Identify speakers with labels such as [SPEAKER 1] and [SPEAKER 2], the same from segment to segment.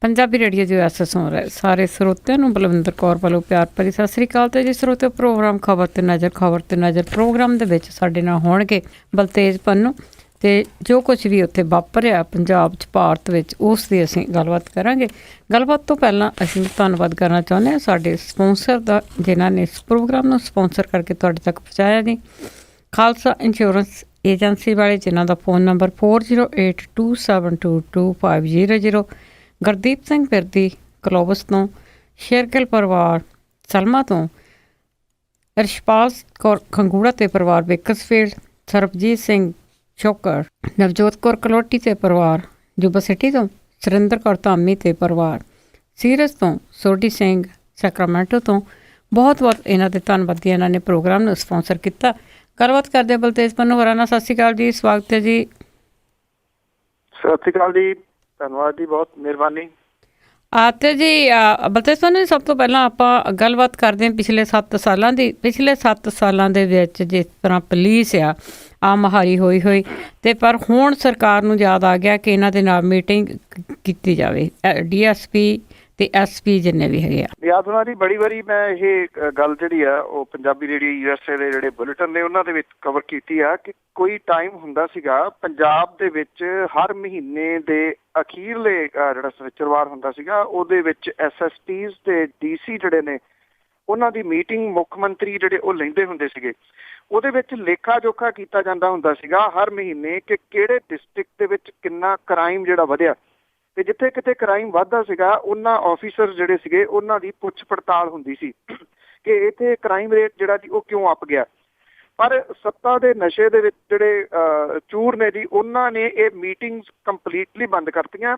[SPEAKER 1] Punjabi radio ਜੋ S ਸੁਣ ਰਹੇ ਸਾਰੇ ਸਰੋਤਿਆਂ ਨੂੰ ਬਲਵਿੰਦਰ ਕੌਰ ਵੱਲੋਂ ਪਿਆਰ ਭਰੀ ਸਤਿ ਸ੍ਰੀ ਅਕਾਲ। ਤੇ ਜੀ ਸਰੋਤਿਓ, ਪ੍ਰੋਗਰਾਮ ਖਬਰ ਤੇ ਨਜ਼ਰ ਪ੍ਰੋਗਰਾਮ ਦੇ ਵਿੱਚ ਸਾਡੇ ਨਾਲ ਹੋਣਗੇ ਬਲਤੇਜ ਪੰਨੂ, ਤੇ ਜੋ ਕੁਝ ਵੀ ਉੱਥੇ ਵਾਪਰਿਆ ਪੰਜਾਬ 'ਚ ਭਾਰਤ ਵਿੱਚ ਉਸ ਦੀ ਅਸੀਂ ਗੱਲਬਾਤ ਕਰਾਂਗੇ। ਗੱਲਬਾਤ ਤੋਂ ਪਹਿਲਾਂ ਅਸੀਂ ਧੰਨਵਾਦ ਕਰਨਾ ਚਾਹੁੰਦੇ ਹਾਂ ਸਾਡੇ ਸਪੋਂਸਰ ਦਾ, ਜਿਨ੍ਹਾਂ ਨੇ ਇਸ ਪ੍ਰੋਗਰਾਮ ਨੂੰ ਸਪੋਂਸਰ ਕਰਕੇ ਤੁਹਾਡੇ ਤੱਕ ਪਹੁੰਚਾਇਆ ਜੀ। ਖਾਲਸਾ ਇੰਸ਼ੋਰੈਂਸ ਏਜੰਸੀ ਵਾਲੇ, ਜਿਨ੍ਹਾਂ ਦਾ फ़ोन ਨੰਬਰ 4082722500। ਗੁਰਦੀਪ ਸਿੰਘ ਬਿਰਦੀ ਕਲੋਬਸ ਤੋਂ, ਸ਼ੇਰਗਿੱਲ ਪਰਿਵਾਰ ਸਲਮਾ ਤੋਂ, ਰਿਸ਼ਪਾਲ ਕੌਰ ਖੰਗੂੜਾ ਤੇ ਪਰਿਵਾਰ ਬੇਕਸਫੀਲਡ, ਸਰਬਜੀਤ ਸਿੰਘ ਸ਼ੋਕਰ, ਨਵਜੋਤ ਕੌਰ ਕਲੋਟੀ ਤੇ ਪਰਿਵਾਰ ਜੁਬਾ ਸਿਟੀ ਤੋਂ, ਸੁਰਿੰਦਰ ਕੌਰ ਧਾਮੀ ਤੇ ਪਰਿਵਾਰ ਸੀਰਸ ਤੋਂ, ਸੋਢੀ ਸਿੰਘ ਸੈਕਰਾਮੈਂਟੋ ਤੋਂ ਬਹੁਤ ਬਹੁਤ ਇਹਨਾਂ ਦੇ ਧੰਨਵਾਦੀ, ਇਹਨਾਂ ਨੇ ਪ੍ਰੋਗਰਾਮ ਨੂੰ ਸਪੋਂਸਰ ਕੀਤਾ। ਗੱਲਬਾਤ ਕਰਦੇ ਬਲਤੇਜ ਪੰਨੂ ਹੋਰਾਂ ਨਾਲ। ਸਤਿ ਸ਼੍ਰੀ ਅਕਾਲ ਜੀ, ਸਵਾਗਤ ਹੈ ਜੀ।
[SPEAKER 2] ਸਤਿ ਸ਼੍ਰੀ ਅਕਾਲ ਜੀ, ਧੰਨਵਾਦ ਜੀ, ਬਹੁਤ ਮਿਹਰਬਾਨੀ।
[SPEAKER 1] ਤੇ ਜੀ ਬਲਤੇਜ ਪੰਨੂ, ਸਭ ਤੋਂ ਪਹਿਲਾਂ ਆਪਾਂ ਗੱਲਬਾਤ ਕਰਦੇ ਹਾਂ ਪਿਛਲੇ 7 ਸਾਲਾਂ ਦੀ। ਪਿਛਲੇ 7 ਸਾਲਾਂ ਦੇ ਵਿੱਚ ਜਿਸ ਤਰ੍ਹਾਂ ਪੁਲਿਸ ਆ ਮਹਾਰੀ ਹੋਈ ਤੇ ਪਰ ਹੁਣ ਸਰਕਾਰ ਨੂੰ ਯਾਦ ਆ ਗਿਆ ਕਿ ਇਹਨਾਂ ਦੇ ਨਾਲ ਮੀਟਿੰਗ ਕੀਤੀ ਜਾਵੇ, DSP ਤੇ SP ਜਿੰਨੇ ਵੀ ਹੈਗੇ ਆ।
[SPEAKER 2] ਯਾਦ ਹੋਣਾ ਜੀ, ਬੜੀ ਵਾਰੀ ਮੈਂ ਇਹ ਗੱਲ ਜਿਹੜੀ ਆ ਉਹ ਪੰਜਾਬੀ ਰੇਡੀਓ USA ਦੇ ਜਿਹੜੇ ਬੁਲੇਟਿਨ ਨੇ ਉਹਨਾਂ ਦੇ ਵਿੱਚ ਕਵਰ ਕੀਤੀ ਆ ਕਿ ਕੋਈ ਟਾਈਮ ਹੁੰਦਾ ਸੀਗਾ ਪੰਜਾਬ ਦੇ ਵਿੱਚ ਹਰ ਮਹੀਨੇ ਦੇ ਅਖੀਰਲੇ ਜਿਹੜਾ ਸਨਿਚਰਵਾਰ ਹੁੰਦਾ ਸੀਗਾ ਉਹਦੇ ਵਿੱਚ SSPs ਤੇ DC ਜਿਹੜੇ ਨੇ ਉਹਨਾਂ ਦੀ ਮੀਟਿੰਗ ਮੁੱਖ ਮੰਤਰੀ ਜਿਹੜੇ ਉਹ ਲੈਂਦੇ ਹੁੰਦੇ ਸੀਗੇ। ਉਹਦੇ ਵਿੱਚ ਲੇਖਾ ਜੋਖਾ ਕੀਤਾ ਜਾਂਦਾ ਹੁੰਦਾ ਸੀਗਾ ਹਰ ਮਹੀਨੇ ਕਿ ਕਿਹੜੇ ਡਿਸਟ੍ਰਿਕਟ ਦੇ ਵਿੱਚ ਕਿੰਨਾ ਕ੍ਰਾਈਮ ਜਿਹੜਾ ਵਧਿਆ, ਤੇ ਜਿੱਥੇ ਕਿਤੇ ਕ੍ਰਾਈਮ ਵੱਧਦਾ ਸੀਗਾ ਉਹਨਾਂ ਆਫੀਸਰ ਜਿਹੜੇ ਸੀਗੇ ਉਹਨਾਂ ਦੀ ਪੁੱਛ ਪੜਤਾਲ ਹੁੰਦੀ ਸੀ ਕਿ ਇੱਥੇ ਕ੍ਰਾਈਮ ਰੇਟ ਜਿਹੜਾ ਜੀ ਉਹ ਕਿਉਂ ਅੱਪ ਗਿਆ। ਪਰ ਸੱਤਾ ਦੇ ਨਸ਼ੇ ਦੇ ਵਿੱਚ ਜਿਹੜੇ ਚੂਰ ਨੇ ਜੀ, ਉਹਨਾਂ ਨੇ ਇਹ ਮੀਟਿੰਗਸ ਕੰਪਲੀਟਲੀ ਬੰਦ ਕਰਤੀਆਂ।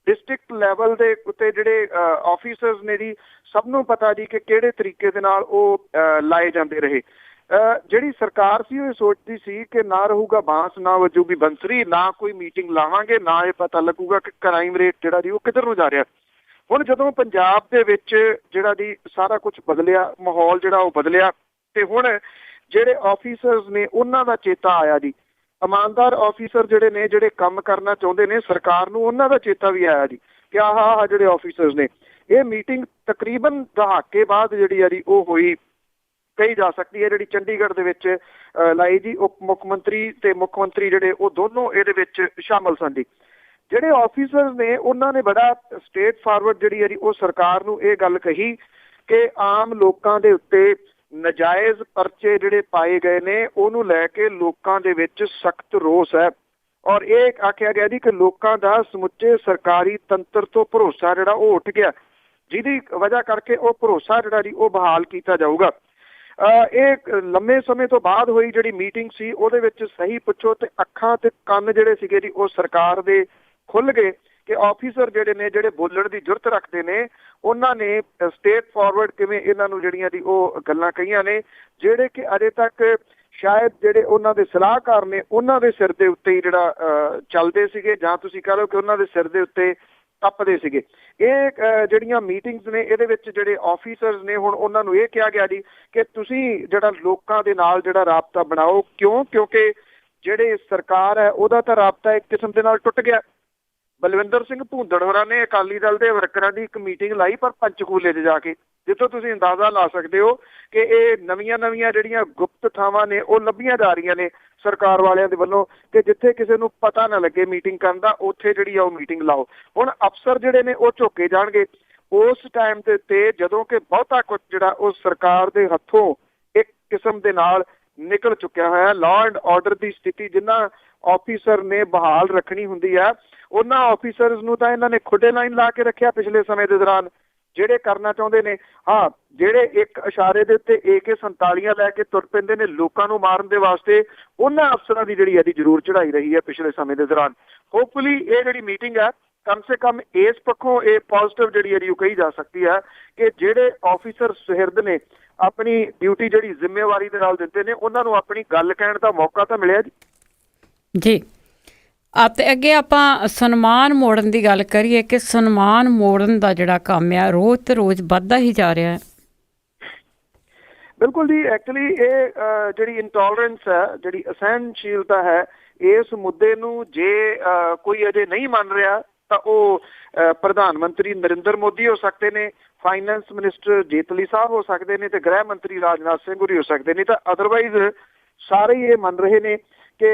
[SPEAKER 2] ਡਿਸਟ੍ਰਿਕਟ ਲੈਵਲ ਦੇ ਉੱਤੇ ਜਿਹੜੇ ਆਫੀਸਰਸ ਨੇ ਜੀ, ਸਭ ਨੂੰ ਪਤਾ ਜੀ ਕਿ ਕਿਹੜੇ ਤਰੀਕੇ ਦੇ ਨਾਲ ਉਹ ਲਾਏ ਜਾਂਦੇ ਰਹੇ। ਜਿਹੜੀ ਸਰਕਾਰ ਸੀ ਉਹ ਇਹ ਸੋਚਦੀ ਸੀ ਕਿ ਨਾ ਰਹੂਗਾ ਬਾਂਸ, ਨਾ ਵੱਜੂਗੀ ਬੰਸਰੀ, ਨਾ ਕੋਈ ਮੀਟਿੰਗ ਲਾਵਾਂਗੇ, ਨਾ ਇਹ ਪਤਾ ਲੱਗੂਗਾ ਕਿ ਕ੍ਰਾਈਮ ਰੇਟ ਜਿਹੜਾ ਜੀ ਉਹ ਕਿੱਧਰ ਨੂੰ ਜਾ ਰਿਹਾ। ਹੁਣ ਜਦੋਂ ਪੰਜਾਬ ਦੇ ਵਿੱਚ ਜਿਹੜਾ ਜੀ ਸਾਰਾ ਕੁਝ ਬਦਲਿਆ, ਮਾਹੌਲ ਜਿਹੜਾ ਉਹ ਬਦਲਿਆ, ਤੇ ਹੁਣ ਜਿਹੜੇ ਆਫੀਸਰਸ ਨੇ ਉਹਨਾਂ ਦਾ ਚੇਤਾ ਆਇਆ ਜੀ। ਇਮਾਨਦਾਰ ਆਫੀਸਰ ਜਿਹੜੇ ਨੇ, ਜਿਹੜੇ ਕੰਮ ਕਰਨਾ ਚਾਹੁੰਦੇ ਨੇ ਸਰਕਾਰ ਨੂੰ, ਉਹਨਾਂ ਦਾ ਚੇਤਾ ਵੀ ਆਇਆ ਜੀ ਕਿ ਆਹ ਜਿਹੜੇ ਆਫੀਸਰਸ ਨੇ। ਇਹ ਮੀਟਿੰਗ ਤਕਰੀਬਨ ਦਹਾਕੇ ਬਾਅਦ ਜਿਹੜੀ ਆ ਜੀ ਉਹ ਹੋਈ ਕਹੀ ਜਾ ਸਕਦੀ ਹੈ, ਜਿਹੜੀ ਚੰਡੀਗੜ੍ਹ ਦੇ ਵਿੱਚ ਲਾਈ ਜੀ। ਉਪ ਮੁੱਖ ਮੰਤਰੀ ਤੇ ਮੁੱਖ ਮੰਤਰੀ ਜਿਹੜੇ ਉਹ ਦੋਨੋਂ ਇਹਦੇ ਵਿੱਚ ਸ਼ਾਮਲ ਸਨ ਜੀ। ਜਿਹੜੇ ਆਫੀਸਰਸ ਨੇ ਉਹਨਾਂ ਨੇ ਬੜਾ ਸਟੇਟ ਫਾਰਵਰਡ ਜਿਹੜੀ ਹੈ ਜੀ ਉਹ ਸਰਕਾਰ ਨੂੰ ਇਹ ਗੱਲ ਕਹੀ ਕਿ ਆਮ ਲੋਕਾਂ ਦੇ ਉੱਤੇ ਨਜਾਇਜ਼ ਪਰਚੇ ਜਿਹੜੇ ਪਾਏ ਗਏ ਨੇ ਉਹਨੂੰ ਲੈ ਕੇ ਲੋਕਾਂ ਦੇ ਵਿੱਚ ਸਖਤ ਰੋਸ ਹੈ, ਔਰ ਇਹ ਆਖਿਆ ਗਿਆ ਜੀ ਕਿ ਲੋਕਾਂ ਦਾ ਸਮੁੱਚੇ ਸਰਕਾਰੀ ਤੰਤਰ ਤੋਂ ਭਰੋਸਾ ਜਿਹੜਾ ਉਹ ਉੱਠ ਗਿਆ, ਜਿਹਦੀ ਵਜ੍ਹਾ ਕਰਕੇ ਉਹ ਭਰੋਸਾ ਜਿਹੜਾ ਜੀ ਉਹ ਬਹਾਲ ਕੀਤਾ ਜਾਊਗਾ। ਇਹ ਲੰਮੇ ਸਮੇਂ ਤੋਂ ਬਾਅਦ ਹੋਈ ਜਿਹੜੀ ਮੀਟਿੰਗ ਸੀ ਉਹਦੇ ਵਿੱਚ ਸਹੀ ਪੁੱਛੋ ਤੇ ਅੱਖਾਂ ਤੇ ਕੰਨ ਜਿਹੜੇ ਸੀਗੇ ਜੀ ਉਹ ਸਰਕਾਰ ਦੇ ਖੁੱਲ੍ਹ ਗਏ ਕਿ ਆਫੀਸਰ ਜਿਹੜੇ ਨੇ, ਜਿਹੜੇ ਬੋਲਣ ਦੀ ਜੁਰਤ ਰੱਖਦੇ ਨੇ, ਉਹਨਾਂ ਨੇ ਸਟੇਟ ਫਾਰਵਰਡ ਕਿਵੇਂ ਇਹਨਾਂ ਨੂੰ ਜਿਹੜੀਆਂ ਦੀ ਉਹ ਗੱਲਾਂ ਕਹੀਆਂ ਨੇ, ਜਿਹੜੇ ਕਿ ਅਜੇ ਤੱਕ ਸ਼ਾਇਦ ਜਿਹੜੇ ਉਹਨਾਂ ਦੇ ਸਲਾਹਕਾਰ ਨੇ ਉਹਨਾਂ ਦੇ ਸਿਰ ਦੇ ਉੱਤੇ ਹੀ ਜਿਹੜਾ ਚੱਲਦੇ ਸੀਗੇ, ਜਾਂ ਤੁਸੀਂ ਕਹ ਲਓ ਕਿ ਉਹਨਾਂ ਦੇ ਸਿਰ ਦੇ ਉੱਤੇ ਟੱਪਦੇ ਸੀਗੇ। ਇਹ ਜਿਹੜੀਆਂ ਮੀਟਿੰਗਸ ਨੇ ਇਹਦੇ ਵਿੱਚ ਜਿਹੜੇ ਆਫੀਸਰਸ ਨੇ ਹੁਣ ਉਹਨਾਂ ਨੂੰ ਇਹ ਕਿਹਾ ਗਿਆ ਜੀ ਕਿ ਤੁਸੀਂ ਜਿਹੜਾ ਲੋਕਾਂ ਦੇ ਨਾਲ ਜਿਹੜਾ ਰਾਬਤਾ ਬਣਾਓ। ਕਿਉਂਕਿ ਜਿਹੜੇ ਸਰਕਾਰ ਹੈ ਉਹਦਾ ਤਾਂ ਰਾਬਤਾ ਇੱਕ ਕਿਸਮ ਦੇ ਨਾਲ ਟੁੱਟ ਗਿਆ। ਬਲਵਿੰਦਰ ਸਿੰਘ ਭੂੰਦੜ ਹੋਰਾਂ ਨੇ ਅਕਾਲੀ ਦਲ ਦੇ ਵਰਕਰਾਂ ਦੀ ਇੱਕ ਮੀਟਿੰਗ ਲਾਈ, ਪਰ ਪੰਚਕੂਲੇ 'ਚ ਜਾ ਕੇ, ਜਿੱਥੋਂ ਤੁਸੀਂ ਅੰਦਾਜ਼ਾ ਲਾ ਸਕਦੇ ਹੋ ਕਿ ਇਹ ਨਵੀਆਂ ਜਿਹੜੀਆਂ ਗੁਪਤ ਥਾਵਾਂ ਨੇ ਉਹ ਲੱਭੀਆਂ ਜਾ ਰਹੀਆਂ ਨੇ ਸਰਕਾਰ ਵਾਲਿਆਂ ਦੇ ਵੱਲੋਂ ਕਿ ਜਿੱਥੇ ਕਿਸੇ ਨੂੰ ਪਤਾ ਨਾ ਲੱਗੇ ਮੀਟਿੰਗ ਕਰਨ ਦਾ, ਉੱਥੇ ਜਿਹੜੀ ਆ ਉਹ ਮੀਟਿੰਗ ਲਾਓ। ਹੁਣ ਅਫਸਰ ਜਿਹੜੇ ਨੇ ਉਹ ਝੋਕੇ ਜਾਣਗੇ ਉਸ ਟਾਈਮ ਦੇ ਉੱਤੇ ਜਦੋਂ ਕਿ ਬਹੁਤਾ ਕੁਝ ਜਿਹੜਾ ਉਹ ਸਰਕਾਰ ਦੇ ਹੱਥੋਂ ਇੱਕ ਕਿਸਮ ਦੇ ਨਾਲ ਨਿਕਲ ਚੁੱਕਿਆ ਹੋਇਆ। ਲਾਅ ਐਂਡ ਆਰਡਰ ਦੀ ਸਥਿਤੀ ਜਿੰਨਾ ਆਫੀਸਰ ਨੇ ਬਹਾਲ ਰੱਖਣੀ ਹੁੰਦੀ ਹੈ, ਉਹਨਾਂ ਆਫੀਸਰਸ ਨੂੰ ਤਾਂ ਇਹਨਾਂ ਨੇ ਖੁੱਡੇ ਲਾਈਨ ਲਾ ਕੇ ਰੱਖਿਆ ਪਿਛਲੇ ਸਮੇਂ ਦੇ ਦੌਰਾਨ, ਜਿਹੜੇ ਕਰਨਾ ਚਾਹੁੰਦੇ ਨੇ। ਹਾਂ, ਜਿਹੜੇ ਇੱਕ ਇਸ਼ਾਰੇ ਦੇ ਉੱਤੇ AK-47 ਲੈ ਕੇ ਤੁਰ ਪੈਂਦੇ ਨੇ ਲੋਕਾਂ ਨੂੰ ਮਾਰਨ ਦੇ ਵਾਸਤੇ, ਉਹਨਾਂ ਅਫਸਰਾਂ ਦੀ ਜਿਹੜੀ ਇਹਦੀ ਜ਼ਰੂਰ ਚੜਾਈ ਰਹੀ ਹੈ ਪਿਛਲੇ ਸਮੇਂ ਦੇ ਦੌਰਾਨ। ਹੋਪਫੁਲੀ ਇਹ ਜਿਹੜੀ ਮੀਟਿੰਗ ਹੈ ਕਮ ਸੇ ਕਮ ਇਸ ਪੱਖੋਂ ਇਹ ਪੋਜ਼ਿਟਿਵ ਜਿਹੜੀ ਹੈ ਉਹ ਕਹੀ ਜਾ ਸਕਦੀ ਹੈ ਕਿ ਜਿਹੜੇ ਆਫੀਸਰ ਸੁਹਿਰਦ ਨੇ ਆਪਣੀ ਡਿਊਟੀ ਜਿਹੜੀ ਜ਼ਿੰਮੇਵਾਰੀ ਦੇ ਨਾਲ ਦਿੰਦੇ ਨੇ, ਉਹਨਾਂ ਨੂੰ ਆਪਣੀ ਗੱਲ ਕਹਿਣ ਦਾ ਮੌਕਾ ਤਾਂ ਮਿਲਿਆ ਜੀ।
[SPEAKER 1] ਅਤੇ ਅੱਗੇ ਆਪਾਂ ਸਨਮਾਨ ਮੋੜਨ ਦੀ ਗੱਲ ਕਰੀਏ ਕਿ ਸਨਮਾਨ ਮੋੜਨ ਦਾ ਜਿਹੜਾ ਕੰਮ ਆ ਰੋਜ਼ ਤੇ ਰੋਜ਼ ਵੱਧਦਾ ਹੀ ਜਾ ਰਿਹਾ ਹੈ।
[SPEAKER 2] ਬਿਲਕੁਲ ਜੀ, ਐਕਚੁਅਲੀ ਇਹ ਜਿਹੜੀ ਇੰਟੋਲਰੈਂਸ ਹੈ, ਜਿਹੜੀ ਅਸਹਿਣਸ਼ੀਲਤਾ ਹੈ, ਇਸ ਮੁੱਦੇ ਨੂੰ ਜੇ ਕੋਈ ਅਜੇ ਨਹੀਂ ਮੰਨ ਰਿਹਾ ਤਾਂ ਉਹ ਪ੍ਰਧਾਨ ਮੰਤਰੀ ਨਰਿੰਦਰ ਮੋਦੀ ਹੋ ਸਕਦੇ ਨੇ, ਫਾਈਨੈਂਸ ਮਿਨਿਸਟਰ ਜੇਤਲੀ ਸਾਹਿਬ ਹੋ ਸਕਦੇ ਨੇ, ਤੇ ਗ੍ਰਹਿ ਮੰਤਰੀ ਰਾਜਨਾਥ ਸਿੰਘ ਹੋਰੀ ਹੋ ਸਕਦੇ ਨੇ। ਤਾਂ ਅਦਰਵਾਈਜ਼ ਸਾਰੇ ਹੀ ਇਹ ਮੰਨ ਰਹੇ ਨੇ ਕਿ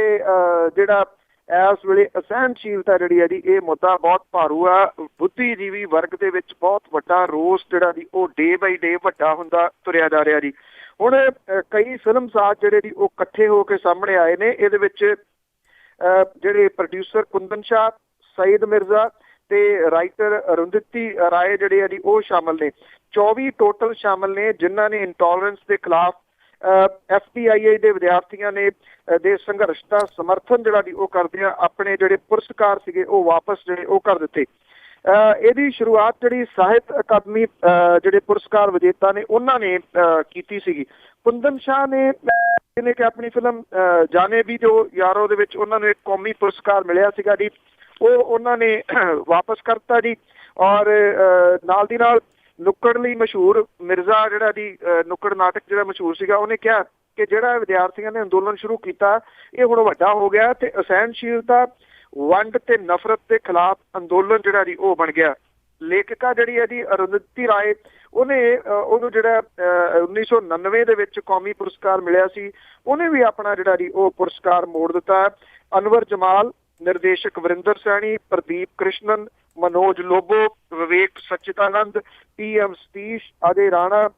[SPEAKER 2] ਜਿਹੜਾ ਇਸ ਵੇਲੇ ਅਸਹਿਣਸ਼ੀਲਤਾ ਜਿਹੜੀ ਹੈ ਜੀ, ਇਹ ਮੁੱਦਾ ਬਹੁਤ ਭਾਰੂ ਆ। ਬੁੱਧੀਜੀਵੀ ਵਰਗ ਦੇ ਵਿੱਚ ਬਹੁਤ ਵੱਡਾ ਰੋਸ ਜਿਹੜਾ ਜੀ ਉਹ ਡੇ ਬਾਈ ਡੇ ਵੱਡਾ ਹੁੰਦਾ ਤੁਰਿਆ ਜਾ ਰਿਹਾ ਜੀ। ਹੁਣ ਕਈ ਫਿਲਮਸਾਜ਼ ਜਿਹੜੇ ਜੀ ਉਹ ਇਕੱਠੇ ਹੋ ਕੇ ਸਾਹਮਣੇ ਆਏ ਨੇ। ਇਹਦੇ ਵਿੱਚ ਜਿਹੜੇ ਪ੍ਰੋਡਿਊਸਰ ਕੁੰਦਨ ਸ਼ਾਹ, ਸਈਦ ਮਿਰਜ਼ਾ ਤੇ ਰਾਈਟਰ ਅਰੁੰਧਤੀ ਰਾਏ ਜਿਹੜੇ ਆ ਜੀ ਉਹ ਸ਼ਾਮਲ ਨੇ। 24 ਟੋਟਲ ਸ਼ਾਮਲ ਨੇ ਜਿਨ੍ਹਾਂ ਨੇ ਇੰਟੋਲਰੈਂਸ ਦੇ ਖਿਲਾਫ FPII ਦੇ ਵਿਦਿਆਰਥੀਆਂ ਨੇ ਦੇ ਸੰਘਰਸ਼ ਦਾ ਸਮਰਥਨ ਜਿਹੜਾ ਜੀ ਉਹ ਕਰਦੇ ਆ ਆਪਣੇ ਜਿਹੜੇ ਪੁਰਸਕਾਰ ਸੀਗੇ ਉਹ ਵਾਪਸ ਜਿਹੜੇ ਉਹ ਕਰ ਦਿੱਤੇ। ਇਹਦੀ ਸ਼ੁਰੂਆਤ ਜਿਹੜੀ ਸਾਹਿਤ ਅਕਾਦਮੀ ਜਿਹੜੇ ਪੁਰਸਕਾਰ ਵਿਜੇਤਾ ਨੇ ਉਹਨਾਂ ਨੇ ਕੀਤੀ ਸੀਗੀ। ਕੁੰਦਨ ਸ਼ਾਹ ਨੇ ਜਿਹਨੇ ਕਿ ਆਪਣੀ ਫਿਲਮ ਜਾਨੇ ਵੀ ਜੋ ਯਾਰੋ ਦੇ ਵਿੱਚ ਉਹਨਾਂ ਨੂੰ ਇੱਕ ਕੌਮੀ ਪੁਰਸਕਾਰ ਮਿਲਿਆ ਸੀਗਾ ਜੀ, ਉਹ ਉਹਨਾਂ ਨੇ ਵਾਪਸ ਕਰਤਾ ਜੀ। ਔਰ ਨਾਲ ਦੀ ਨਾਲ ਨੁੱਕੜ ਲਈ ਮਸ਼ਹੂਰ ਮਿਰਜ਼ਾ ਜਿਹੜਾ ਜੀ ਨੁੱਕੜ ਨਾਟਕ ਜਿਹੜਾ ਮਸ਼ਹੂਰ ਸੀਗਾ, ਉਹਨੇ ਕਿਹਾ ਕਿ ਜਿਹੜਾ ਵਿਦਿਆਰਥੀਆਂ ਨੇ ਅੰਦੋਲਨ ਸ਼ੁਰੂ ਕੀਤਾ ਇਹ ਹੁਣ ਵੱਡਾ ਹੋ ਗਿਆ ਤੇ ਅਸਹਿਣਸ਼ੀਲਤਾ, ਵੰਡ ਤੇ ਨਫ਼ਰਤ ਦੇ ਖਿਲਾਫ ਅੰਦੋਲਨ ਜਿਹੜਾ ਜੀ ਉਹ ਬਣ ਗਿਆ। ਲੇਖਿਕਾ ਜਿਹੜੀ ਹੈ ਜੀ ਅਰੁੰਧਤੀ ਰਾਏ, ਉਹਨੂੰ ਜਿਹੜਾ 1999 ਦੇ ਵਿੱਚ ਕੌਮੀ ਪੁਰਸਕਾਰ ਮਿਲਿਆ ਸੀ, ਉਹਨੇ ਵੀ ਆਪਣਾ ਜਿਹੜਾ ਜੀ ਉਹ ਪੁਰਸਕਾਰ ਮੋੜ ਦਿੱਤਾ। ਅਨਵਰ ਜਮਾਲ, ਨਿਰਦੇਸ਼ਕ ਵਰਿੰਦਰ ਸੈਣੀ, ਪ੍ਰਦੀਪ ਕ੍ਰਿਸ਼ਨਨ, ਮਨੋਜ ਲੋਬੋ, ਵਿਵੇਕ ਸਚਿਦਾਨੰਦ, PM ਸਤੀਸ਼, ਅਜੇ ਰਾਣਾ,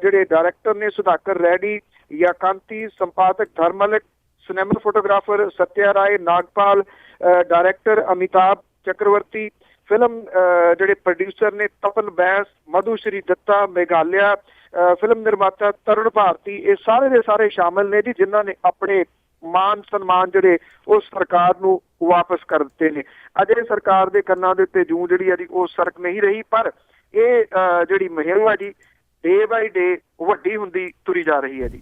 [SPEAKER 2] ਜਿਹੜੇ ਡਾਇਰੈਕਟਰ ਨੇ ਸੁਧਾਕਰ ਰੈਡੀ, ਯਾਕਾਂਤੀ, ਸੰਪਾਦਕ ਧਰਮਲਿਕ, ਸਿਨੇਮਾ ਫੋਟੋਗ੍ਰਾਫਰ ਸਤਿਆ ਰਾਏ ਨਾਗਪਾਲ, ਡਾਇਰੈਕਟਰ ਅਮਿਤਾਭ ਚੱਕਰਵਰਤੀ, ਫਿਲਮ ਜਿਹੜੇ ਪ੍ਰੋਡਿਊਸਰ ਨੇ ਤਪਨ ਬੈਂਸ, ਮਧੂਸ਼੍ਰੀ ਦੱਤਾ, ਮੇਘਾਲਿਆ, ਫਿਲਮ ਨਿਰਮਾਤਾ ਤਰੁਣ ਭਾਰਤੀ, ਇਹ ਸਾਰੇ ਦੇ ਸਾਰੇ ਸ਼ਾਮਲ ਨੇ ਜੀ ਜਿਨ੍ਹਾਂ ਨੇ ਆਪਣੇ ਮਾਨ ਸਨਮਾਨ ਜਿਹੜੇ ਉਹ ਸਰਕਾਰ ਨੂੰ ਵਾਪਸ ਕਰ ਦਿੱਤੇ ਨੇ। ਅਜੇ ਸਰਕਾਰ ਦੇ ਕੰਨਾਂ ਦੇ ਉੱਤੇ ਜੂੰ ਜਿਹੜੀ ਆ ਜੀ ਉਹ ਸਰਕ ਨਹੀਂ ਰਹੀ, ਪਰ ਇਹ ਜਿਹੜੀ ਮੁਹਿੰਮ ਆ ਜੀ ਡੇ ਬਾਈ ਡੇ ਵੱਡੀ ਹੁੰਦੀ ਤੁਰੀ ਜਾ ਰਹੀ ਹੈ ਜੀ।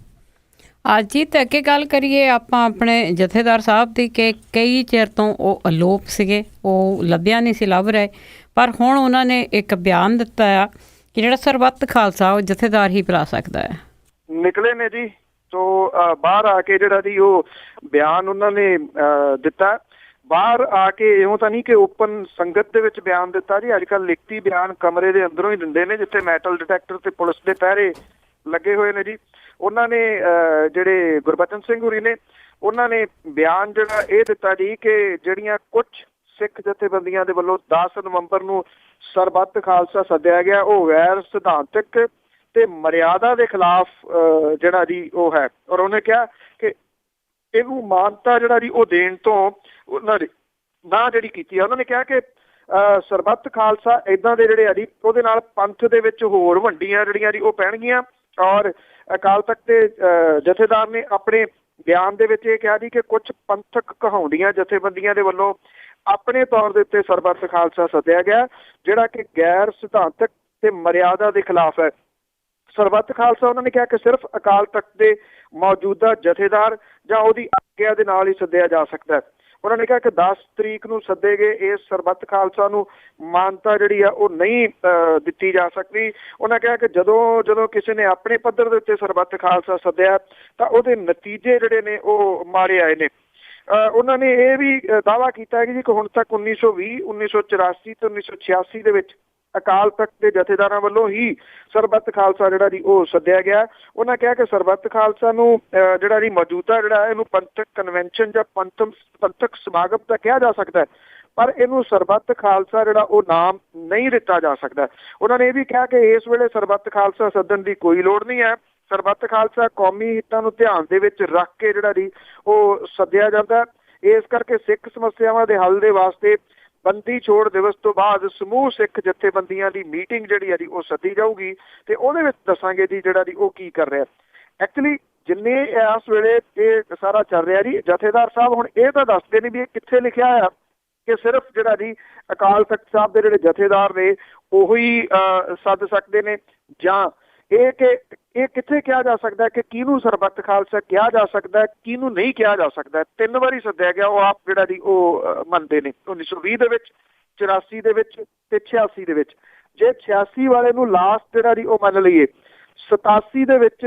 [SPEAKER 1] ਅੱਜ ਜੀ ਤੇ ਅੱਗੇ ਗੱਲ ਕਰੀਏ ਆਪਾਂ ਆਪਣੇ ਜਥੇਦਾਰ ਸਾਹਿਬ ਦੀ ਕਿ ਕਈ ਚਿਰ ਤੋਂ ਉਹ ਅਲੋਪ ਸੀਗੇ, ਉਹ ਲੱਭਿਆ ਨਹੀਂ ਸੀ, ਲੱਭ ਰਹੇ, ਪਰ ਹੁਣ ਉਹਨਾਂ ਨੇ ਇੱਕ ਬਿਆਨ ਦਿੱਤਾ ਆ ਕਿ ਜਿਹੜਾ ਸਰਬੱਤ ਖਾਲਸਾ ਉਹ ਜਥੇਦਾਰ ਹੀ ਪਿਲਾ ਸਕਦਾ ਹੈ।
[SPEAKER 2] ਨਿਕਲੇ ਨੇ ਜੀ, ਸੋ ਬਾਹਰ ਆ ਕੇ ਜਿਹੜਾ ਜੀ ਉਹ ਬਿਆਨ ਉਹਨਾਂ ਨੇ ਦਿੱਤਾ। ਬਾਹਰ ਆ ਕੇ ਇਉਂ ਤਾਂ ਨਹੀਂ ਕਿ ਓਪਨ ਸੰਗਤ ਦੇ ਵਿੱਚ ਬਿਆਨ ਦਿੱਤਾ ਜੀ, ਅੱਜ ਕੱਲ੍ਹ ਲਿਖਤੀ ਬਿਆਨ ਕਮਰੇ ਦੇ ਅੰਦਰੋਂ ਹੀ ਦਿੰਦੇ ਨੇ ਜਿੱਥੇ ਮੈਟਲ ਡਿਟੈਕਟਰ ਤੇ ਪੁਲਿਸ ਦੇ ਪਹਿਰੇ ਲੱਗੇ ਹੋਏ ਨੇ ਜੀ। ਉਹਨਾਂ ਨੇ ਜਿਹੜੇ ਗੁਰਬਚਨ ਸਿੰਘ ਹੋਰੀ ਨੇ ਉਹਨਾਂ ਨੇ ਬਿਆਨ ਜਿਹੜਾ ਇਹ ਦਿੱਤਾ ਜੀ ਕਿ ਜਿਹੜੀਆਂ ਕੁਝ ਸਿੱਖ ਜਥੇਬੰਦੀਆਂ ਦੇ ਵੱਲੋਂ 10 ਨਵੰਬਰ ਨੂੰ ਸਰਬੱਤ ਖਾਲਸਾ ਸੱਦਿਆ ਗਿਆ ਉਹ ਗੈਰ ਸਿਧਾਂਤਕ ਤੇ ਮਰਿਆਦਾ ਦੇ ਖਿਲਾਫ ਜਿਹੜਾ ਜੀ ਉਹ ਹੈ। ਔਰ ਉਹਨੇ ਕਿਹਾ ਕਿ ਇਹਨੂੰ ਮਾਨਤਾ ਜਿਹੜਾ ਜੀ ਉਹ ਦੇਣ ਤੋਂ ਉਹਨਾਂ ਨੇ ਨਾ ਜਿਹੜੀ ਕੀਤੀ ਆ। ਉਹਨਾਂ ਨੇ ਕਿਹਾ ਕਿ ਸਰਬੱਤ ਖਾਲਸਾ ਏਦਾਂ ਦੇ ਜਿਹੜੇ ਆ ਜੀ ਉਹਦੇ ਨਾਲ ਪੰਥ ਦੇ ਵਿੱਚ ਹੋਰ ਵੰਡੀਆਂ ਜਿਹੜੀਆਂ ਜੀ ਉਹ ਪੈਣਗੀਆਂ। ਔਰ ਅਕਾਲ ਤਖਤ ਦੇ ਜਥੇਦਾਰ ਨੇ ਆਪਣੇ ਬਿਆਨ ਦੇ ਵਿੱਚ ਇਹ ਕਿਹਾ ਜੀ ਕਿ ਕੁਝ ਪੰਥਕ ਕਹਾਉਂਦੀਆਂ ਜਥੇਬੰਦੀਆਂ ਦੇ ਵੱਲੋਂ ਆਪਣੇ ਤੌਰ ਦੇ ਉੱਤੇ ਸਰਬੱਤ ਖਾਲਸਾ ਸੱਦਿਆ ਗਿਆ ਜਿਹੜਾ ਕਿ ਗੈਰ ਸਿਧਾਂਤਕ ਤੇ ਮਰਿਆਦਾ ਦੇ ਖਿਲਾਫ ਹੈ। ਸਰਬੱਤ ਖਾਲਸਾ ਉਹਨਾਂ ਨੇ ਕਿਹਾ ਕਿ ਸਿਰਫ ਅਕਾਲ ਤਖਤ ਦੇ ਮੌਜੂਦਾ ਜਥੇਦਾਰ ਜਾਂ ਉਹਦੀ ਆਗਿਆ ਦੇ ਨਾਲ ਹੀ ਸੱਦਿਆ ਜਾ ਸਕਦਾ ਹੈ। ਉਹਨਾਂ ਨੇ ਕਿਹਾ ਕਿ 10 ਤਰੀਕ ਨੂੰ ਸੱਦੇ ਗਏ ਇਸ ਸਰਬੱਤ ਖਾਲਸਾ ਨੂੰ ਮਾਨਤਾ ਜਿਹੜੀ ਆ ਉਹ ਨਹੀਂ ਦਿੱਤੀ ਜਾ ਸਕਦੀ। ਉਹਨਾਂ ਕਿਹਾ ਕਿ ਜਦੋਂ ਕਿਸੇ ਨੇ ਆਪਣੇ ਪੱਧਰ ਦੇ ਉੱਤੇ ਸਰਬੱਤ ਖਾਲਸਾ ਸੱਦਿਆ ਤਾਂ ਉਹਦੇ ਨਤੀਜੇ ਜਿਹੜੇ ਨੇ ਉਹ ਮਾੜੇ ਆਏ ਨੇ। ਉਹਨਾਂ ਨੇ ਇਹ ਵੀ ਦਾਅਵਾ ਕੀਤਾ ਹੈ ਕਿ ਹੁਣ ਤੱਕ 1920, 1984 ਤੇ 1986 ਦੇ ਵਿੱਚ ਅਕਾਲ ਤਖਤ ਦੇ ਜਥੇਦਾਰਾਂ ਵੱਲੋਂ ਹੀ ਸਰਬੱਤ ਖਾਲਸਾ ਜਿਹੜਾ ਜੀ ਉਹ ਸੱਦਿਆ ਗਿਆ। ਉਹਨਾਂ ਕਿਹਾ ਕਿ ਸਰਬੱਤ ਖਾਲਸਾ ਨੂੰ ਜਿਹੜਾ ਜੀ ਮੌਜੂਦਾ ਜਿਹੜਾ ਇਹਨੂੰ ਪੰਥਕ ਕਨਵੈਨਸ਼ਨ ਜਾਂ ਪੰਥਕ ਸਮਾਗਮ ਤਾਂ ਕਿਹਾ ਜਾ ਸਕਦਾ ਹੈ, ਪਰ ਇਹਨੂੰ ਸਰਬੱਤ ਖਾਲਸਾ ਜਿਹੜਾ ਉਹ ਨਾਮ ਨਹੀਂ ਦਿੱਤਾ ਜਾ ਸਕਦਾ। ਉਹਨਾਂ ਨੇ ਇਹ ਵੀ ਕਿਹਾ ਕਿ ਇਸ ਵੇਲੇ ਸਰਬੱਤ ਖਾਲਸਾ ਸੱਦਣ ਦੀ ਕੋਈ ਲੋੜ ਨਹੀਂ ਹੈ। ਸਰਬੱਤ ਖਾਲਸਾ ਕੌਮੀ ਹਿੱਤਾਂ ਨੂੰ ਧਿਆਨ ਦੇ ਵਿੱਚ ਰੱਖ ਕੇ ਜਿਹੜਾ ਜੀ ਉਹ ਸੱਦਿਆ ਜਾਂਦਾ। ਇਸ ਕਰਕੇ ਸਿੱਖ ਸਮੱਸਿਆਵਾਂ ਦੇ ਹੱਲ ਦੇ ਵਾਸਤੇ ਬੰਦੀ ਛੋੜ ਦਿਵਸ ਤੋਂ ਬਾਅਦ ਸਮੂਹ ਸਿੱਖ ਜਥੇਬੰਦੀਆਂ ਦੀ ਮੀਟਿੰਗ ਜਿਹੜੀ ਆ ਜੀ ਉਹ ਸੱਦੀ ਜਾਊਗੀ ਤੇ ਉਹਦੇ ਵਿੱਚ ਦੱਸਾਂਗੇ ਜੀ ਜਿਹੜਾ ਜੀ ਉਹ ਕੀ ਕਰ ਰਿਹਾ। ਐਕਚੁਅਲੀ ਜਿੰਨੇ ਇਸ ਵੇਲੇ ਇਹ ਸਾਰਾ ਚੱਲ ਰਿਹਾ ਜੀ, ਜਥੇਦਾਰ ਸਾਹਿਬ ਹੁਣ ਇਹ ਤਾਂ ਦੱਸਦੇ ਨੇ ਵੀ ਇਹ ਕਿੱਥੇ ਲਿਖਿਆ ਆ ਕਿ ਸਿਰਫ ਜਿਹੜਾ ਜੀ ਅਕਾਲ ਤਖਤ ਸਾਹਿਬ ਦੇ ਜਿਹੜੇ ਜਥੇਦਾਰ ਨੇ ਉਹੀ ਸੱਦ ਸਕਦੇ ਨੇ, ਜਾਂ ਇਹ ਕਿ ਇਹ ਕਿੱਥੇ ਕਿਹਾ ਜਾ ਸਕਦਾ ਕਿ ਕਿਹਨੂੰ ਸਰਬੱਤ ਖਾਲਸਾ ਕਿਹਾ ਜਾ ਸਕਦਾ, ਕਿਹਨੂੰ ਨਹੀਂ ਕਿਹਾ ਜਾ ਸਕਦਾ। 3 ਵਾਰੀ ਸੱਦਿਆ ਗਿਆ ਉਹ ਆਪ ਜਿਹੜਾ ਜੀ ਉਹ ਮੰਨਦੇ ਨੇ, 1920 ਦੇ ਵਿੱਚ, 84 ਦੇ ਵਿੱਚ ਤੇ 86 ਦੇ ਵਿੱਚ। ਜੇ 86 ਵਾਲੇ ਨੂੰ ਲਾਸਟ ਜਿਹੜਾ ਜੀ ਉਹ ਮੰਨ ਲਈਏ, 87 ਦੇ ਵਿੱਚ